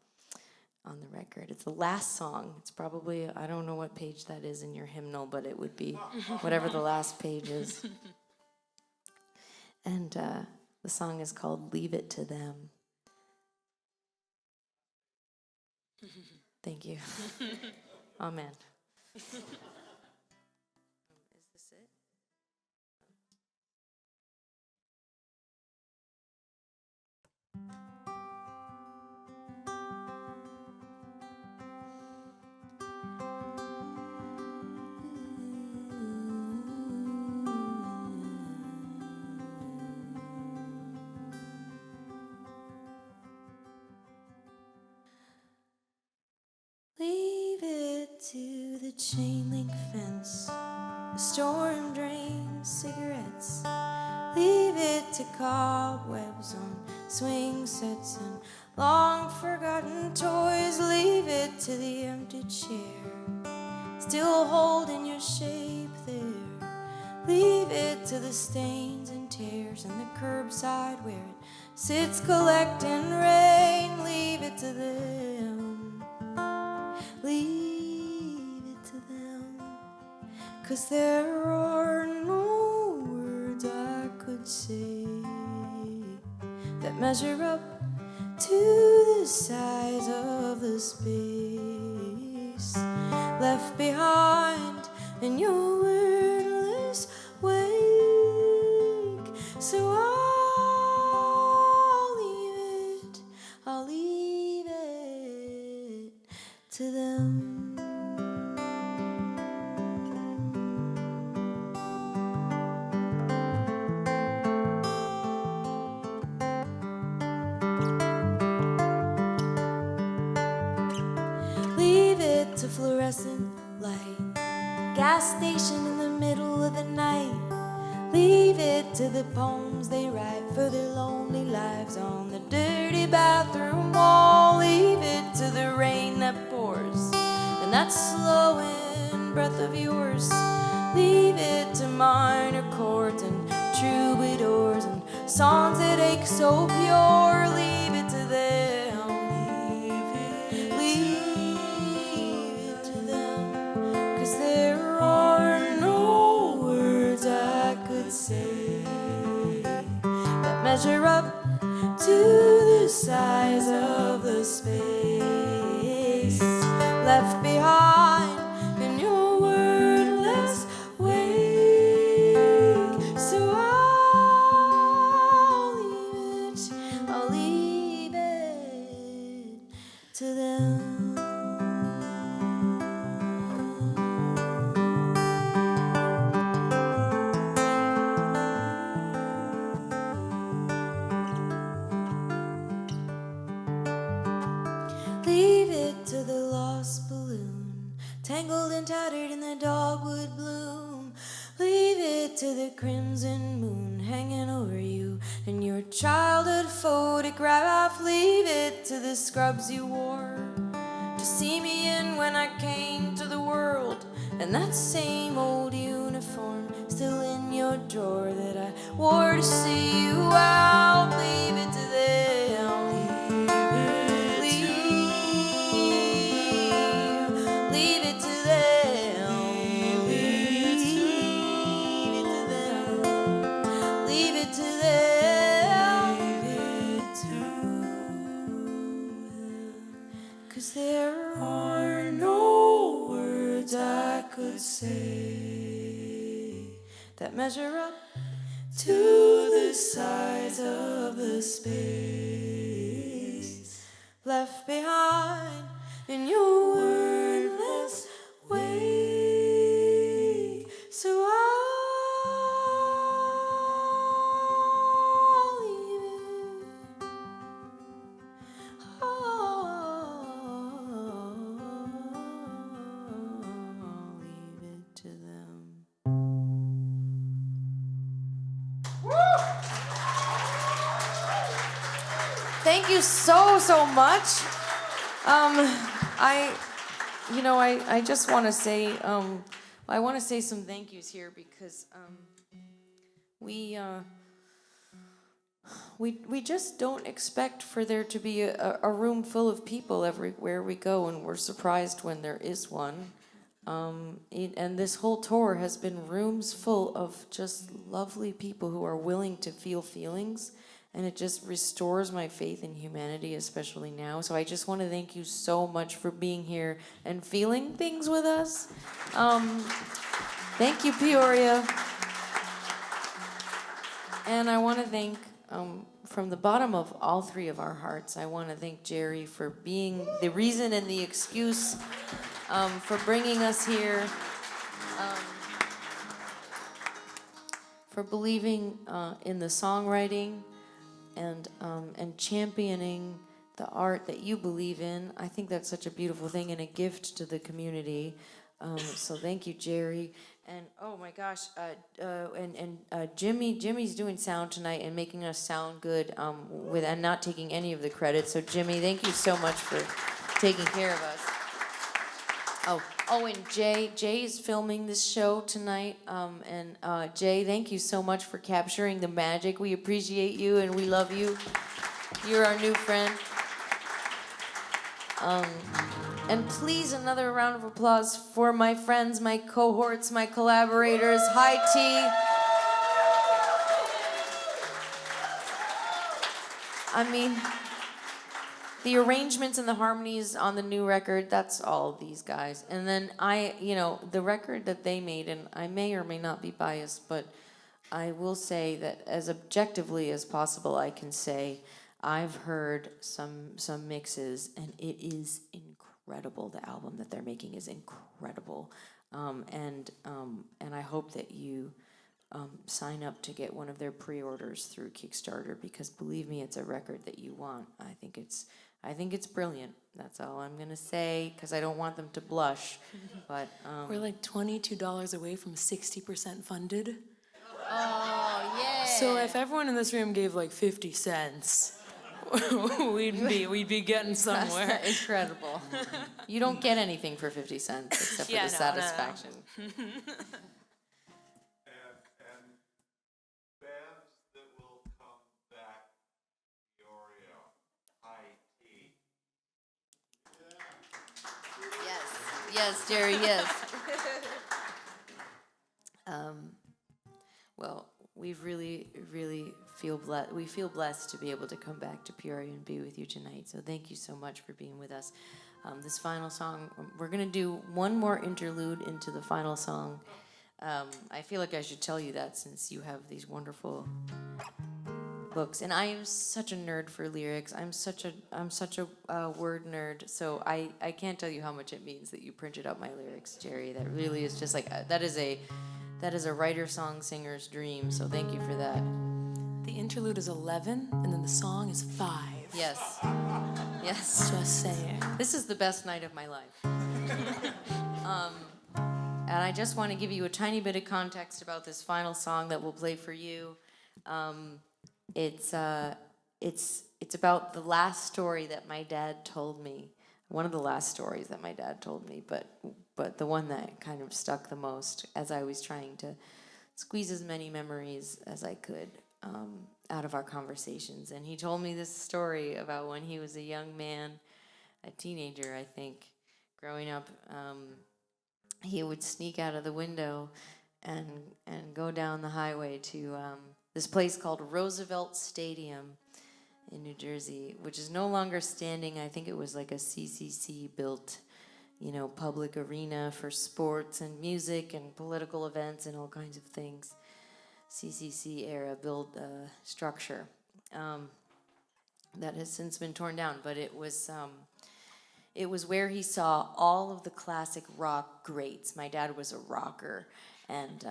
on the record. It's the last song. It's probably, I don't know what page that is in your hymnal, but it would be whatever the last page is. And the song is called Leave It to Them. Thank you. Amen. Is this it? Leave it to the chain link fence, the storm drains, cigarettes. Leave it to cobwebs on swing sets and long forgotten toys. Leave it to the empty chair, still holding your shape there. Leave it to the stains and tears and the curbside where it sits collecting rain. Leave it to them. Leave it to them, 'cause there are no words I could say that measure up to the size of the space left behind in your wordless wake. So I'll leave it to them. Leave it to fluorescent light, gas station in the middle of the night. Leave it to the poems they write for their lonely lives on the dirty bathroom wall. Leave it to the rain that pours and that slowing breath of yours. Leave it to minor chords and troubadours and songs that ache so pure. Leave it to them. Leave it to them. 'Cause there are no words I could say that measure up to the size of the space left behind in your wordless wake. So I'll leave it to them. Leave it to the lost balloon, tangled and tattered in the dogwood bloom. Leave it to the crimson moon hanging over you in your childhood photograph. Leave it to the scrubs you wore to see me in when I came to the world, and that same old uniform still in your drawer that I wore to see you out. Leave it to them. Leave it to them. Leave it to them. Leave it to them. 'Cause there are no words I could say that measure up to the size of the space left behind in your wordless wake. So I'll leave it. I'll leave it to them. Thank you so much. I just want to say, I want to say some thank yous here because we just don't expect for there to be a room full of people everywhere we go, and we're surprised when there is one. And this whole tour has been rooms full of just lovely people who are willing to feel feelings. And it just restores my faith in humanity, especially now. So I just want to thank you so much for being here and feeling things with us. Thank you, Peoria. And I want to thank, from the bottom of all three of our hearts, I want to thank Jerry for being the reason and the excuse, for bringing us here, for believing in the songwriting, and championing the art that you believe in. I think that's such a beautiful thing and a gift to the community. So thank you, Jerry. And oh my gosh, Jimmy's doing sound tonight and making us sound good and not taking any of the credit. So Jimmy, thank you so much for taking care of us. And Jay's filming this show tonight. Jay, thank you so much for capturing the magic. We appreciate you and we love you. You're our new friend. And please, another round of applause for my friends, my cohorts, my collaborators. Hi, T. I mean, the arrangements and the harmonies on the new record, that's all these guys. And then the record that they made, and I may or may not be biased, but I will say that as objectively as possible, I can say I've heard some mixes, and it is incredible. The album that they're making is incredible. And I hope that you sign up to get one of their pre-orders through Kickstarter, because believe me, it's a record that you want. I think it's brilliant. That's all I'm gonna say, because I don't want them to blush. But we're like $22 away from 60% funded. oh yeah. So if everyone in this room gave like 50 cents, we'd be getting somewhere. That's incredible. You don't get anything for 50 cents except for the satisfaction. And bands that will come Yes, Jerry, yes. Well, we really feel blessed. We feel blessed to be able to come back to Peoria and be with you tonight. So thank you so much for being with us. This final song, we're going to do one more interlude into the final song. I feel like I should tell you that since you have these wonderful books, and I am such a nerd for lyrics. I'm such a word nerd. So I can't tell you how much it means that you printed out my lyrics, Jerry. That really is just like that is a writer song singer's dream. So thank you for that. The interlude is 11, and then the song is 5. Yes. Yes. Just saying. This is the best night of my life. And I just want to give you a tiny bit of context about this final song that we'll play for you. It's about the last story that my dad told me. One of the last stories that my dad told me, but the one that kind of stuck the most as I was trying to squeeze as many memories as I could out of our conversations. And he told me this story about when he was a young man, a teenager, I think, growing up. He would sneak out of the window and go down the highway to this place called Roosevelt Stadium in New Jersey, which is no longer standing. I think it was like a CCC built, public arena for sports and music and political events and all kinds of things. CCC era built structure that has since been torn down, but it was where he saw all of the classic rock greats. My dad was a rocker, and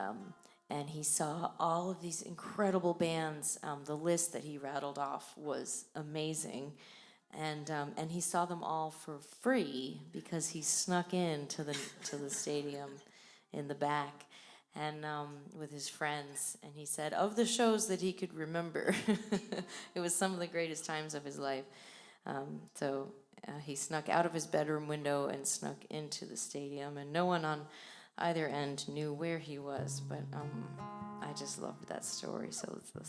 he saw all of these incredible bands. The list that he rattled off was amazing, and he saw them all for free because he snuck in to the stadium in the back, and with his friends. And he said of the shows that he could remember, it was some of the greatest times of his life. So he snuck out of his bedroom window and snuck into the stadium, and no one on either end knew where he was, but I just loved that story. So it's the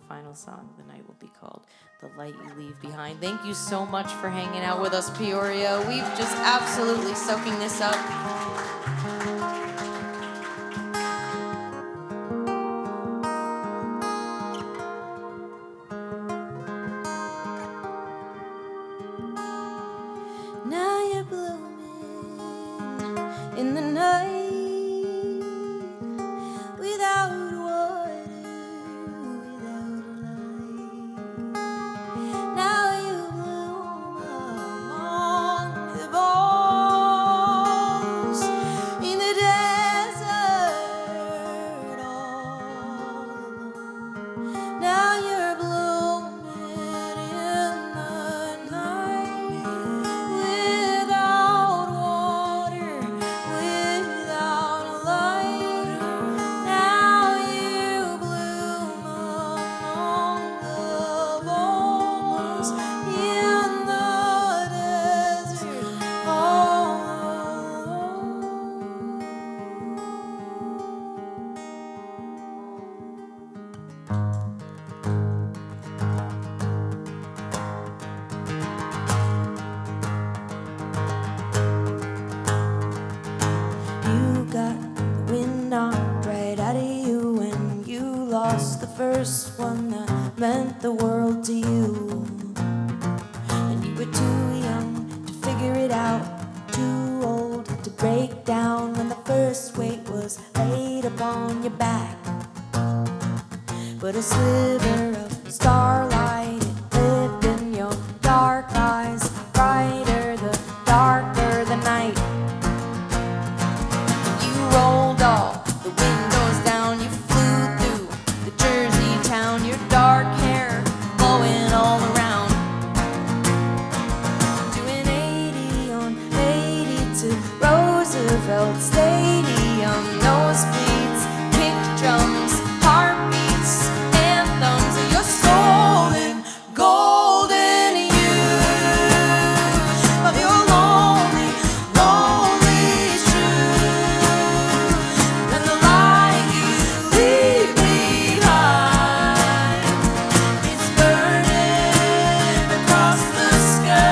final song of the night will be called The Light You Leave Behind. Thank you so much for hanging out with us, Peoria. We've just absolutely soaking this up. Now you're blooming in the night. First one that meant the world to you, and you were too young to figure it out, too old to break down when the first weight was laid upon your back. But a sliver of starlight, it lived in your dark eyes, brighter the darker the night. You rolled all the windows down, you flew through the Jersey town, your dark hair blowing all around. Doing 80 on 80 to Roosevelt Stadium, nosebleeds, kick drums, heartbeats, anthems of your stolen golden youth, of your lonely, lonely truth, and the light you leave behind, it's burning across the sky.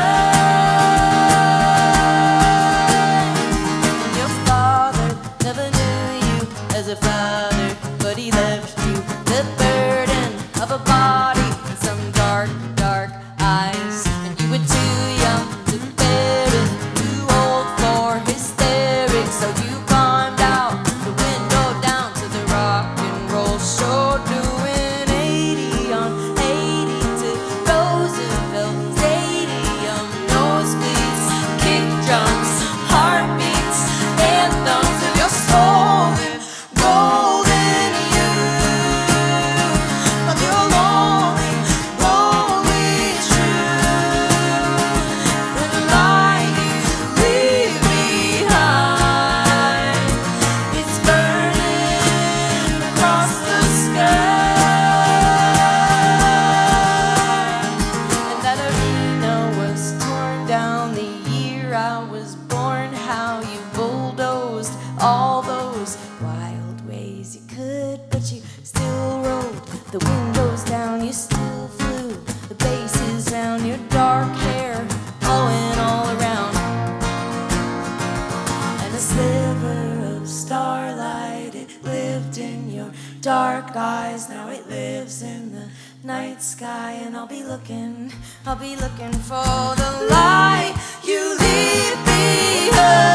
dark eyes. Now it lives in the night sky, and I'll be looking for the light you leave behind,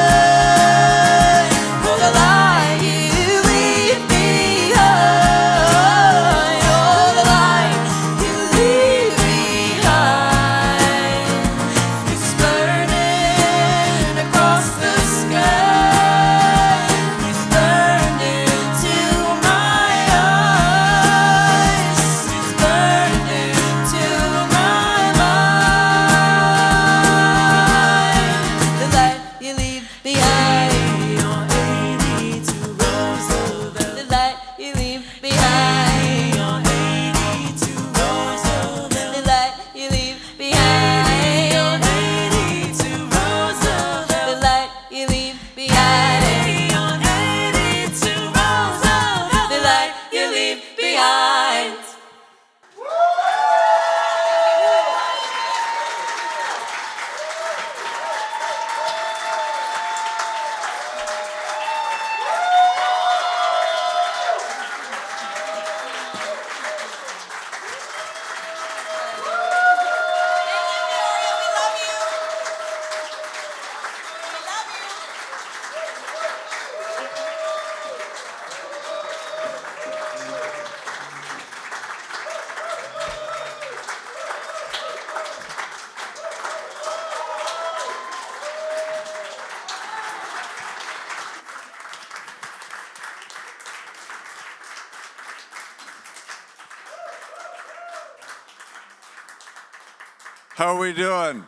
for the light you leave behind, for the light you leave behind. It's burning across the sky. It's burned into my eyes. It's burned into my mind. The light you leave behind. On 82 Roosevelt. The light you leave behind. On 82 Roosevelt. The light you leave behind. On 82 Roosevelt. The light you leave behind. On 82 Roosevelt. The light you leave behind. How are we doing?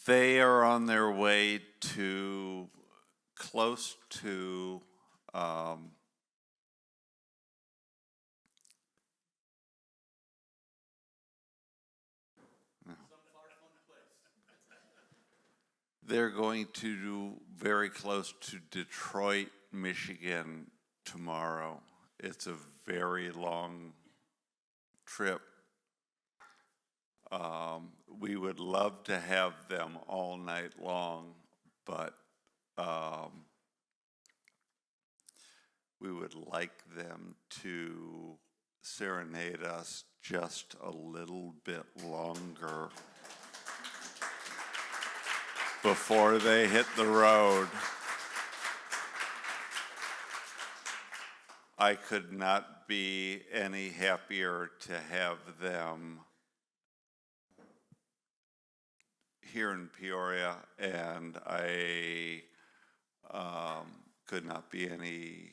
They are on their way to close to they're going to do very close to Detroit, Michigan tomorrow. It's a very long trip. We would love to have them all night long, but we would like them to serenade us just a little bit longer before they hit the road. I could not be any happier to have them here in Peoria, and I could not be any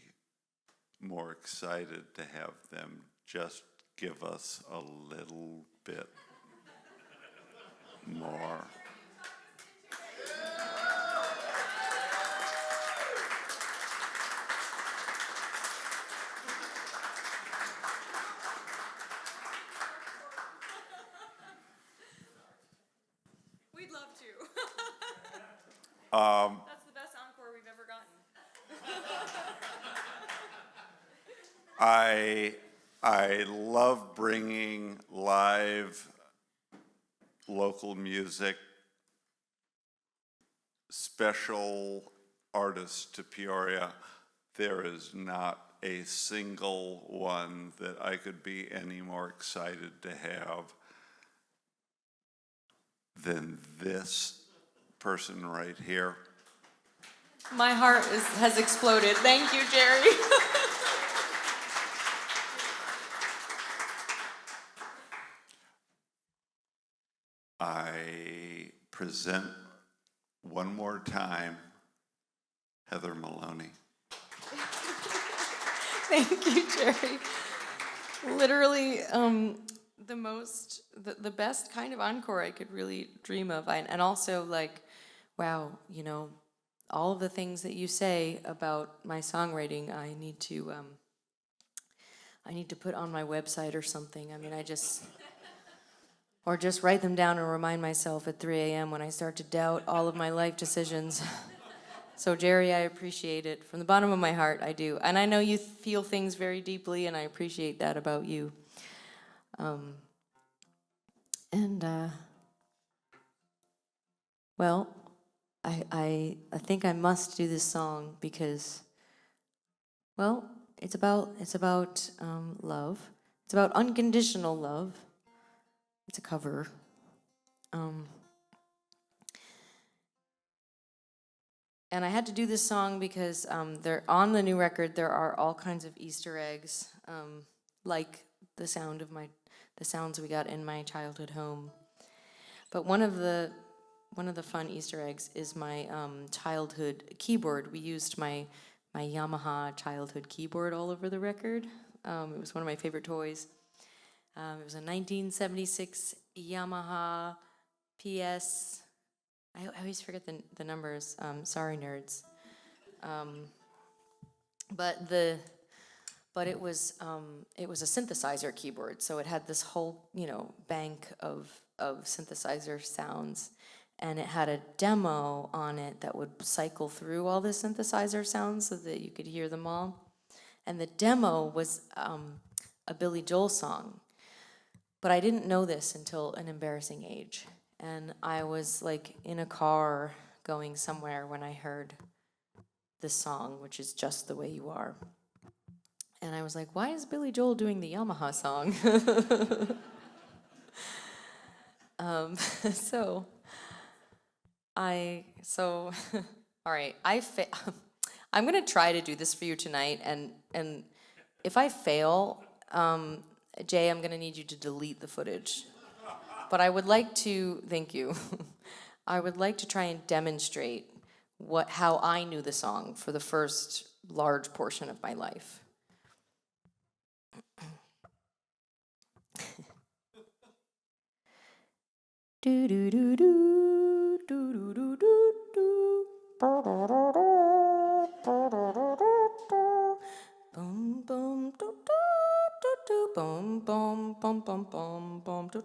more excited to have them just give us a little bit more. We'd love to. Um, That's the best encore we've ever gotten. I love bringing live local music, special artists to Peoria. There is not a single one that I could be any more excited to have than this person right here. My heart has exploded. Thank you, Jerry. I present one more time Heather Maloney. Thank you, Jerry. Literally, the best kind of encore I could really dream of. And also, like, wow, you know, all of the things that you say about my songwriting, I need to put on my website or something. I mean, or just write them down and remind myself at 3 a.m. when I start to doubt all of my life decisions. So, Jerry, I appreciate it. From the bottom of my heart, I do. And I know you feel things very deeply, and I appreciate that about you. Well, I think I must do this song because, well, it's about love. It's about unconditional love. It's a cover. And I had to do this song because there on the new record there are all kinds of Easter eggs, like the sounds we got in my childhood home. But one of the fun Easter eggs is my childhood keyboard. We used my Yamaha childhood keyboard all over the record. It was one of my favorite toys. It was a 1976 Yamaha PS. I always forget the numbers. Sorry, nerds. But it was a synthesizer keyboard, so it had this whole bank of synthesizer sounds, and it had a demo on it that would cycle through all the synthesizer sounds so that you could hear them all. And the demo was a Billy Joel song, but I didn't know this until an embarrassing age. And I was like in a car going somewhere when I heard this song, which is Just the Way You Are. And I was like, why is Billy Joel doing the Yamaha song? All right, I'm gonna try to do this for you tonight, and if I fail, Jay, I'm gonna need you to delete the footage. But I would like to, thank you. I would like to try and demonstrate how I knew the song for the first large portion of my life. Do do do do do do do do boom boom do do do boom boom boom boom boom boom do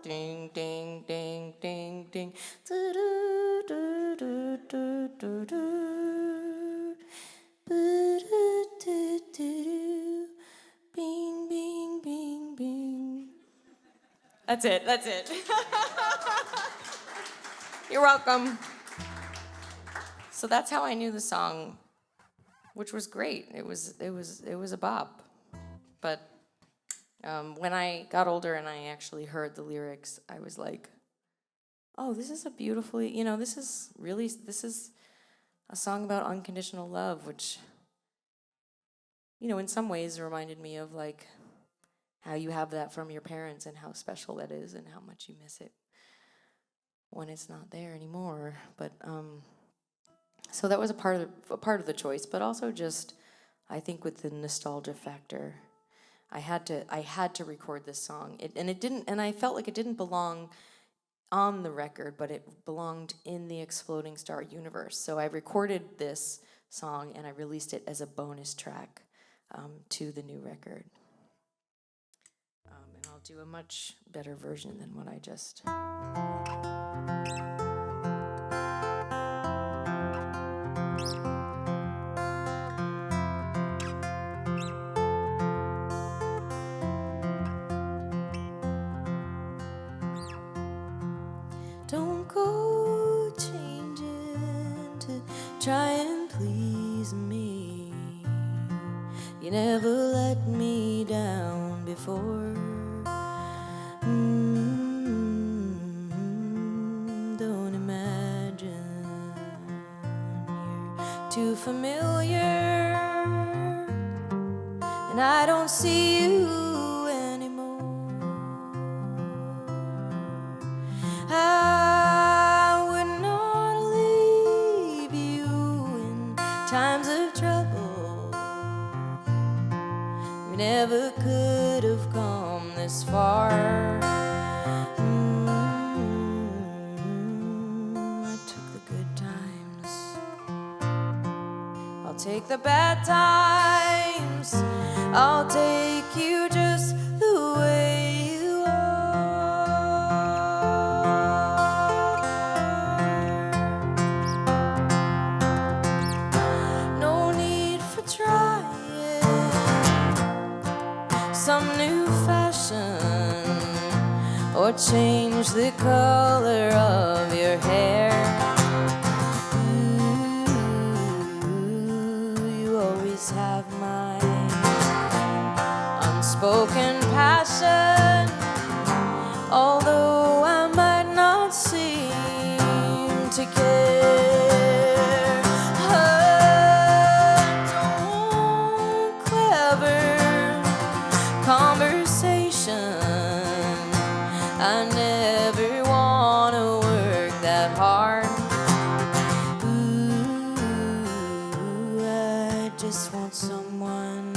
ding ding ding ding ding do do do do do do do bing bing bing bing. That's it. You're welcome. So that's how I knew the song, which was great. It was a bop. But when I got older and I actually heard the lyrics, I was like, oh, this is a beautifully, this is a song about unconditional love, which, in some ways reminded me of like how you have that from your parents and how special that is and how much you miss it when it's not there anymore. But so that was a part of the choice, but also just I think with the nostalgia factor, I had to record this song. I felt like it didn't belong on the record, but it belonged in the Exploding Star universe. So I recorded this song and I released it as a bonus track to the new record. And I'll do a much better version than what I just... Don't go changing to try and please me. You never let me down before. Don't imagine you're too familiar, and I don't see you anymore. I would not leave you in times of trouble. We never could have come this far. I took the good times, I'll take the bad times, I'll take you just the way you are. No need for trying some new fashion or change the color of your hair. You always have my unspoken passion, although I might not seem to care. Don't clever conversation. I never want to work that hard. I just want someone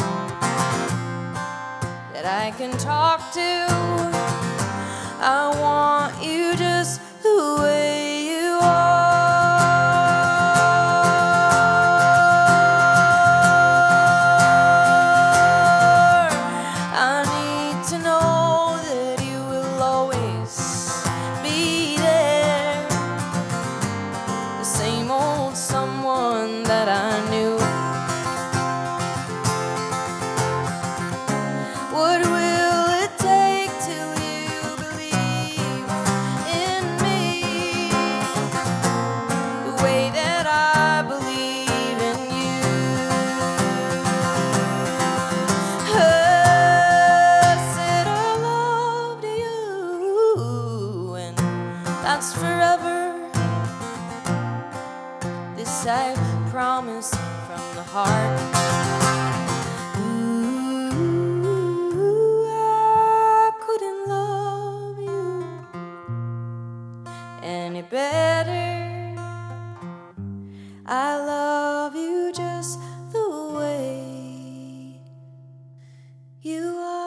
that I can talk to. I want you just the way you are. I need to know that you will always be there, the same old someone that I knew. What will it take till you believe in me the way that I believe in you? I said I loved you, and that's forever. This I promise from the heart. I couldn't love you any better. I love you just the way you are.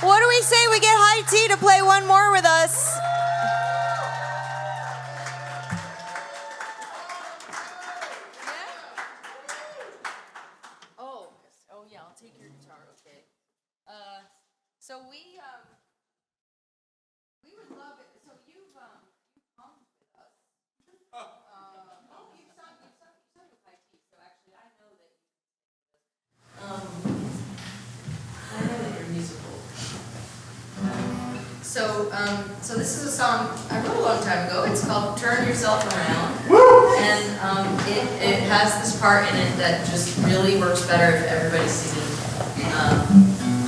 What do we say we get High Tea to play one more with us? Oh, yeah, I'll take your guitar, okay. So we would love it. So you've come with us. You've sung with High Tea, so actually I know that you're musical. So this is a song I wrote a long time ago. It's called "Turn Yourself Around," and it has this part in it that just really works better if everybody's singing.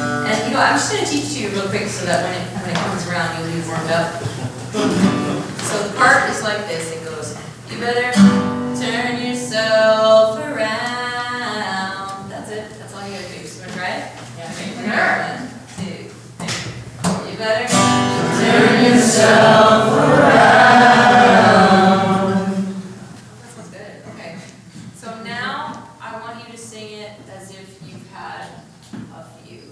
And I'm just going to teach you real quick so that when it comes around, you'll be warmed up. So the part is like this. It goes, "You better turn yourself around." That's it. That's all you got to do. So you want to try it? Yeah. Okay. 1, 2, 3. You better turn yourself around. That sounds good. Okay. So now I want you to sing it as if you've had a few.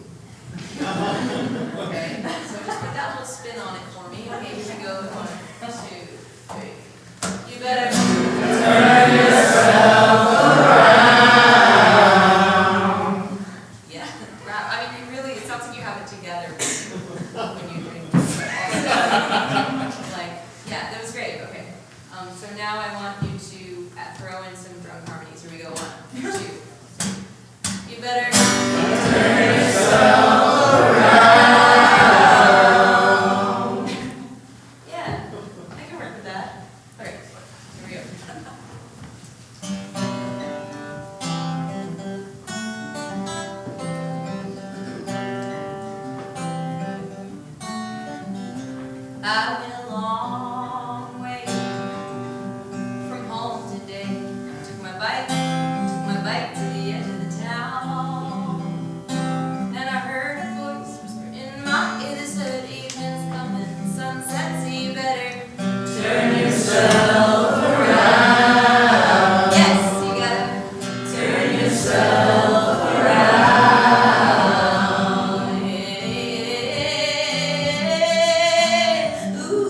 Okay. So just put that little spin on it for me. Okay, here we go. 1, 2, 3. You better turn yourself around. Yeah. I mean, it sounds like you have it together when you drink. Like, yeah, that was great. Okay. So now I want you to throw in some drum harmonies. Here we go. 1, 2. You better turn yourself around. Yeah, I can work with that. All right, here we go. I went a long way from home today. Took my bike to the edge of the town, and I heard a voice whisper in my ear that said, "Evening's coming, sunset, so you better turn yourself around." Yes, you gotta turn yourself around. Yeah. Ooh.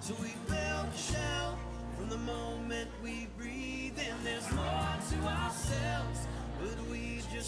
So we built a shell from the moment we